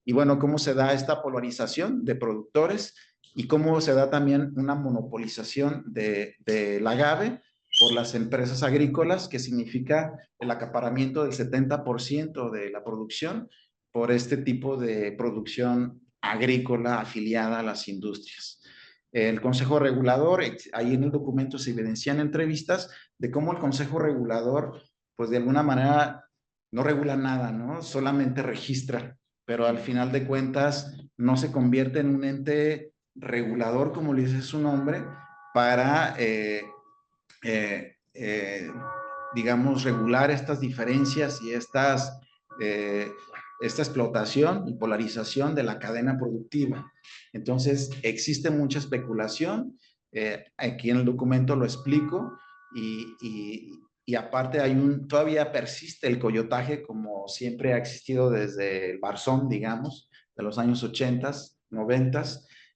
Y bueno, ¿cómo se da esta polarización de productores y cómo se da también una monopolización del agave por las empresas agrícolas, que significa el acaparamiento del 70% de la producción por este tipo de producción agrícola afiliada a las industrias? El Consejo Regulador, ahí en el documento se evidencian entrevistas de cómo el Consejo Regulador, pues de alguna manera no regula nada, ¿no? Solamente registra, pero al final de cuentas no se convierte en un ente regulador, como le dice su nombre, para, digamos, regular estas diferencias y esta explotación y polarización de la cadena productiva. Entonces, existe mucha especulación, aquí en el documento lo explico, y aparte todavía persiste el coyotaje como siempre ha existido desde el Barzón, digamos, de los años 80, 90.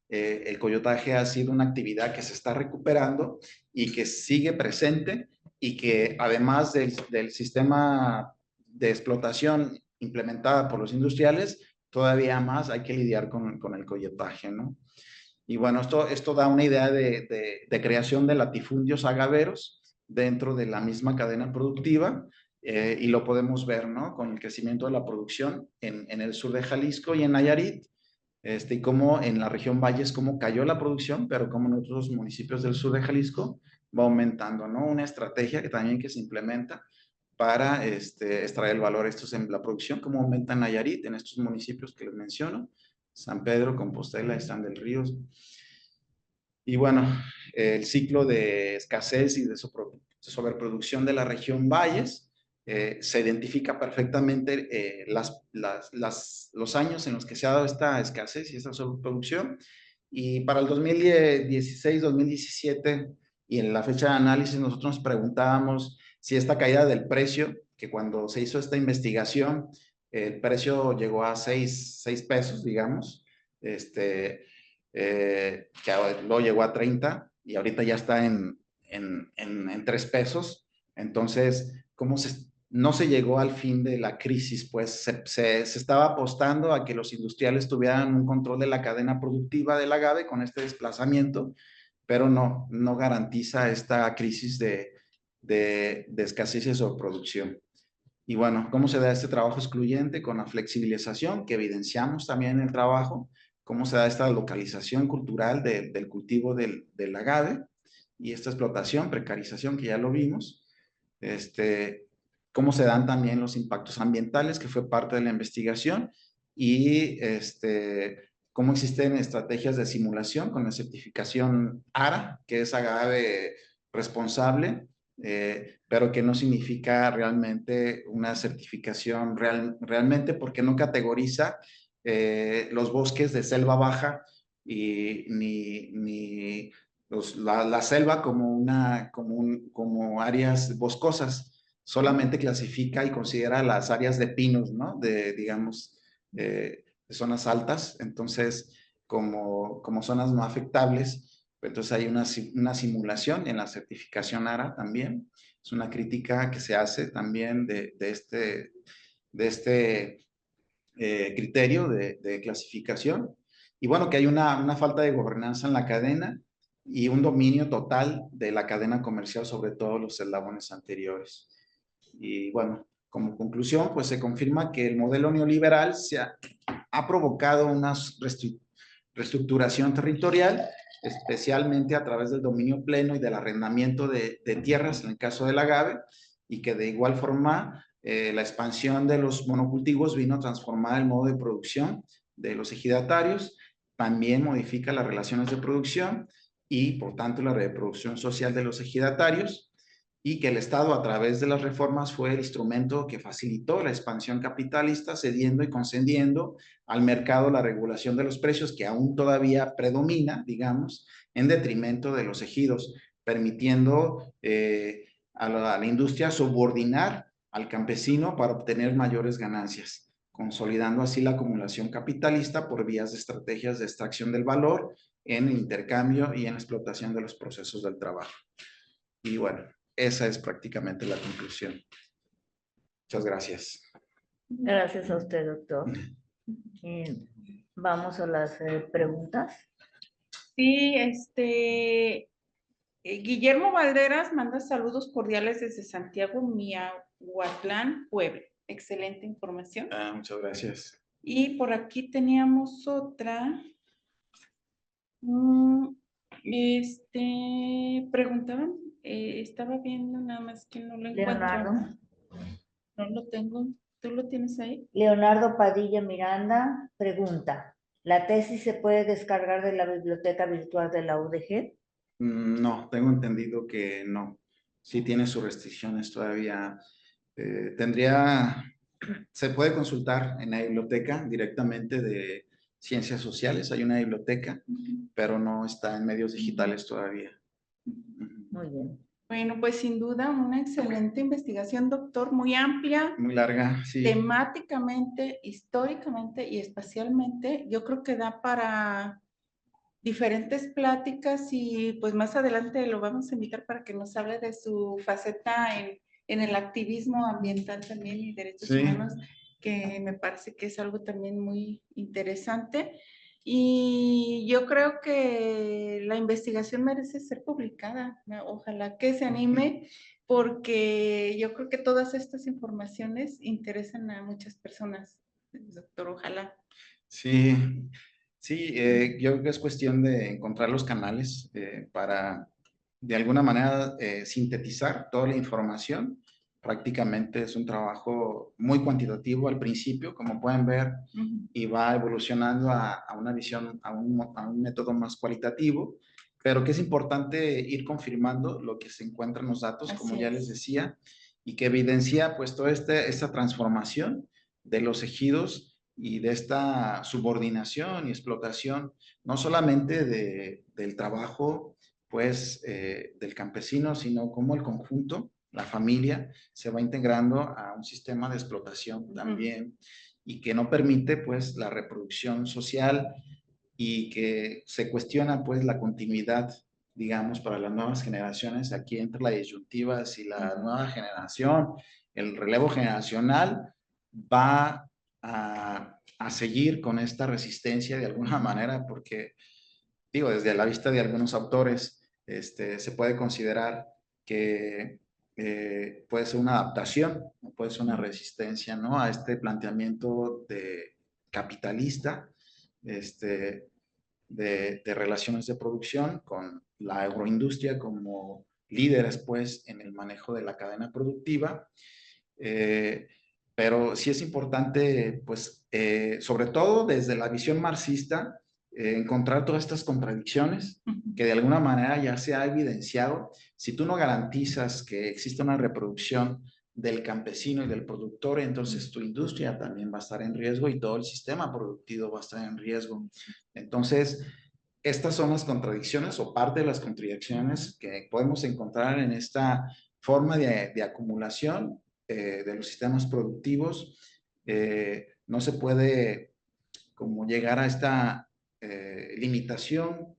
El coyotaje ha sido una actividad que se está recuperando y que sigue presente y que además del sistema de explotación implementada por los industriales, todavía más hay que lidiar con el coyotaje, ¿no? Y bueno, esto da una idea de creación de latifundios agaveros dentro de la misma cadena productiva, y lo podemos ver, ¿no? Con el crecimiento de la producción en el sur de Jalisco y en Nayarit, y cómo en la región Valles, cómo cayó la producción, pero como en otros municipios del sur de Jalisco va aumentando, ¿no? Una estrategia que se implementa para extraer el valor en la producción, como aumenta en Nayarit, en estos municipios que les menciono, San Pedro, Compostela, Están del Río. Y bueno, el ciclo de escasez y de sobreproducción de la región Valles, se identifica perfectamente los años en los que se ha dado esta escasez y esta sobreproducción. Y para el 2016, 2017 y en la fecha de análisis, nosotros nos preguntábamos si esta caída del precio, que cuando se hizo esta investigación, el precio llegó a 6 pesos, digamos, que luego llegó a 30 y ahorita ya está en 3 pesos. Entonces, no se llegó al fin de la crisis? Pues se estaba apostando a que los industriales tuvieran un control de la cadena productiva del agave con este desplazamiento, pero no garantiza esta crisis de escasez y sobreproducción. Y bueno, ¿cómo se da este trabajo excluyente? Con la flexibilización que evidenciamos también en el trabajo, cómo se da esta localización cultural del cultivo del agave y esta explotación, precarización, que ya lo vimos. Cómo se dan también los impactos ambientales, que fue parte de la investigación, y cómo existen estrategias de simulación con la certificación ARA, que es agave responsable, pero que no significa realmente una certificación realmente, porque no categoriza los bosques de selva baja ni la selva como áreas boscosas, solamente clasifica y considera las áreas de pinos, ¿no? De, digamos, de zonas altas. Entonces, como zonas no afectables, pues entonces hay una simulación en la certificación ARA también. Es una crítica que se hace también de este criterio de clasificación. Y bueno, que hay una falta de gobernanza en la cadena y un dominio total de la cadena comercial sobre todos los eslabones anteriores. Y bueno, como conclusión, pues se confirma que el modelo neoliberal ha provocado una reestructuración territorial, especialmente a través del dominio pleno y del arrendamiento de tierras en el caso del agave, y que de igual forma la expansión de los monocultivos vino a transformar el modo de producción de los ejidatarios, también modifica las relaciones de producción y por tanto la reproducción social de los ejidatarios, y que el Estado a través de las reformas fue el instrumento que facilitó la expansión capitalista, cediendo y concediendo al mercado la regulación de los precios que aún todavía predomina, digamos, en detrimento de los ejidos, permitiendo a la industria subordinar al campesino para obtener mayores ganancias, consolidando así la acumulación capitalista por vías de estrategias de extracción del valor en el intercambio y en la explotación de los procesos del trabajo. Y bueno, esa es prácticamente la conclusión. Muchas gracias. Gracias a usted, doctor. Vamos a las preguntas. Sí, Guillermo Valderas manda saludos cordiales desde Santiago, Miahuatlán, Puebla. Excelente información. Muchas gracias. Y por aquí teníamos otra. Preguntaban, estaba viendo nada más que no lo encuentro. Leonardo. No lo tengo. ¿Tú lo tienes ahí? Leonardo Padilla Miranda pregunta, ¿la tesis se puede descargar de la biblioteca virtual de la UDG? No, tengo entendido que no. Sí tiene sus restricciones todavía. Se puede consultar en la biblioteca directamente de Ciencias Sociales. Hay una biblioteca, pero no está en medios digitales todavía. Muy bien. Bueno, pues sin duda una excelente investigación, doctor, muy amplia. Muy larga, sí. Temáticamente, históricamente y espacialmente, yo creo que da para diferentes pláticas y pues más adelante lo vamos a invitar para que nos hable de su faceta en el activismo ambiental también y derechos humanos, que me parece que es algo también muy interesante. Y yo creo que la investigación merece ser publicada. Ojalá que se anime, porque yo creo que todas estas informaciones interesan a muchas personas, doctor, ojalá. Sí, sí, yo creo que es cuestión de encontrar los canales para, de alguna manera, sintetizar toda la información. Prácticamente es un trabajo muy cuantitativo al principio, como pueden ver, y va evolucionando a una visión, a un método más cualitativo, pero que es importante ir confirmando lo que se encuentra en los datos, como ya les decía, y que evidencia pues toda esta transformación de los ejidos y de esta subordinación y explotación, no solamente del trabajo pues del campesino, sino como el conjunto, la familia, se va integrando a un sistema de explotación también, y que no permite pues la reproducción social, y que se cuestiona pues la continuidad, digamos, para las nuevas generaciones. Aquí entra la disyuntiva si la nueva generación, el relevo generacional va a seguir con esta resistencia de alguna manera, porque digo, desde la vista de algunos autores, se puede considerar que puede ser una adaptación, puede ser una resistencia, ¿no?, a este planteamiento capitalista, de relaciones de producción con la agroindustria como líderes, pues, en el manejo de la cadena productiva. Pero sí es importante, pues, sobre todo desde la visión marxista, encontrar todas estas contradicciones que de alguna manera ya se ha evidenciado. Si tú no garantizas que exista una reproducción del campesino y del productor, entonces tu industria también va a estar en riesgo y todo el sistema productivo va a estar en riesgo. Entonces, estas son las contradicciones o parte de las contradicciones que podemos encontrar en esta forma de acumulación de los sistemas productivos. No se puede como llegar a esta limitación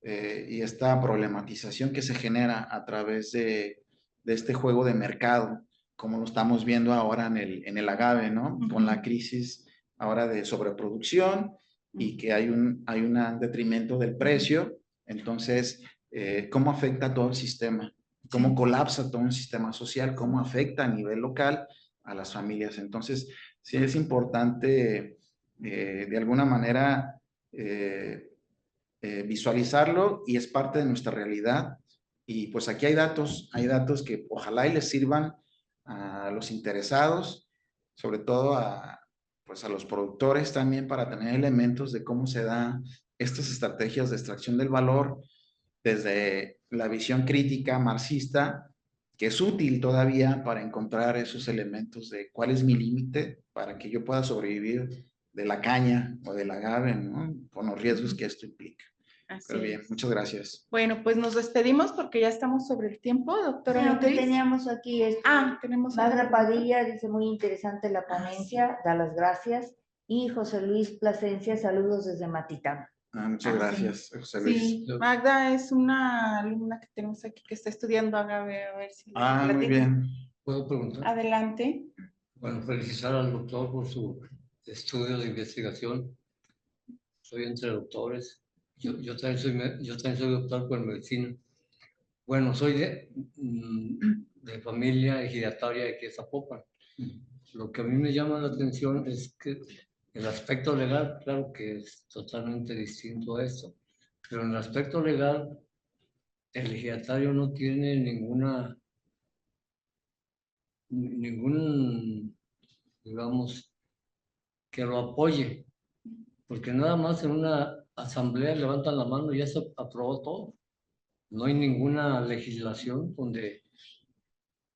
y esta problematización que se genera a través de este juego de mercado, como lo estamos viendo ahora en el agave, ¿no? Con la crisis ahora de sobreproducción y que hay un detrimento del precio. Entonces, ¿cómo afecta todo el sistema? ¿Cómo colapsa todo un sistema social? ¿Cómo afecta a nivel local a las familias? Entonces, sí es importante de alguna manera visualizarlo y es parte de nuestra realidad. Y pues aquí hay datos que ojalá y les sirvan a los interesados, sobre todo pues a los productores también, para tener elementos de cómo se dan estas estrategias de extracción del valor desde la visión crítica marxista, que es útil todavía para encontrar esos elementos de cuál es mi límite para que yo pueda sobrevivir de la caña o del agave, ¿no? Con los riesgos que esto implica. Pero bien, muchas gracias. Bueno, pues nos despedimos porque ya estamos sobre el tiempo, doctora. Sí, aunque Beatriz. teníamos aquí esto. Tenemos Magda Padilla dice muy interesante la ponencia, da las gracias. Y José Luis Plasencia, saludos desde Matitán. Muchas gracias, sí. José Luis. Sí, Magda es una alumna que tenemos aquí que está estudiando agave, a ver si muy bien. ¿Puedo preguntar? Adelante. Bueno, felicitar al doctor por su estudio de investigación. Soy entre doctores. Yo también soy doctor por medicina. Bueno, soy de familia ejidataria de aquí de Zapopan. Lo que a mí me llama la atención es que el aspecto legal, claro que es totalmente distinto a esto, pero en el aspecto legal, el ejidatario no tiene ningún, digamos, que lo apoye, porque nada más en una asamblea levantan la mano y ya se aprobó todo. No hay ninguna legislación donde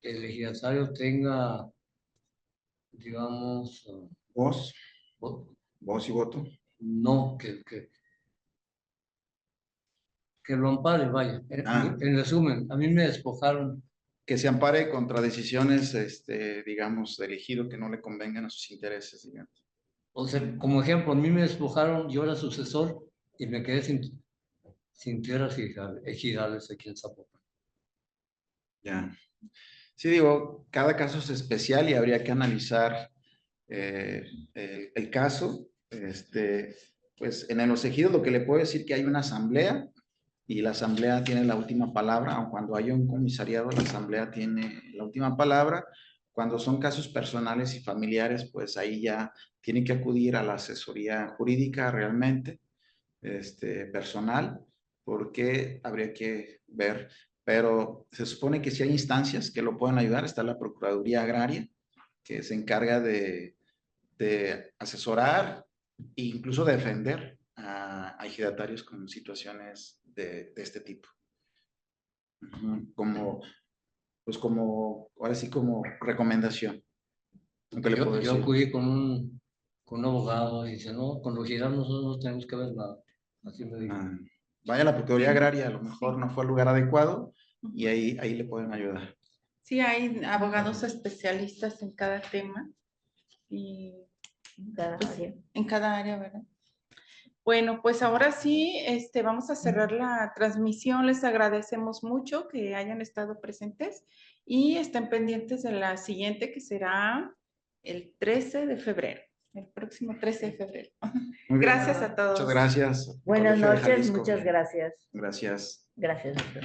el ejidatario tenga, digamos, ¿Voz y voto? no, que lo ampare, vaya. En resumen, a mí me despojaron. Que se ampare contra decisiones, digamos, de elegido que no le convengan a sus intereses, digamos. O sea, como ejemplo, a mí me despojaron, yo era sucesor y me quedé sin tierras ejidales aquí en Zapopan. Ya. Sí, digo, cada caso es especial y habría que analizar el caso. Pues en los ejidos lo que le puedo decir que hay una asamblea y la asamblea tiene la última palabra, aun cuando haya un comisariado, la asamblea tiene la última palabra. Cuando son casos personales y familiares, pues ahí ya tiene que acudir a la asesoría jurídica realmente, personal, porque habría que ver, pero se supone que sí hay instancias que lo pueden ayudar. Está la Procuraduría Agraria, que se encarga de asesorar e incluso defender a ejidatarios con situaciones de este tipo. Ahora sí, como recomendación. Yo acudí con un abogado y dice, no, con los ejidales nosotros no tenemos que ver nada. Así me dijo. Vaya a la Procuraduría Agraria, a lo mejor no fue el lugar adecuado y ahí le pueden ayudar. Sí, hay abogados especialistas en cada tema y en cada área, ¿verdad? Bueno, pues ahora sí, vamos a cerrar la transmisión. Les agradecemos mucho que hayan estado presentes y estén pendientes de la siguiente, que será el 13 de febrero, el próximo 13 de febrero. Gracias a todos. Muchas gracias. Buenas noches, muchas gracias. Gracias. Gracias, doctor.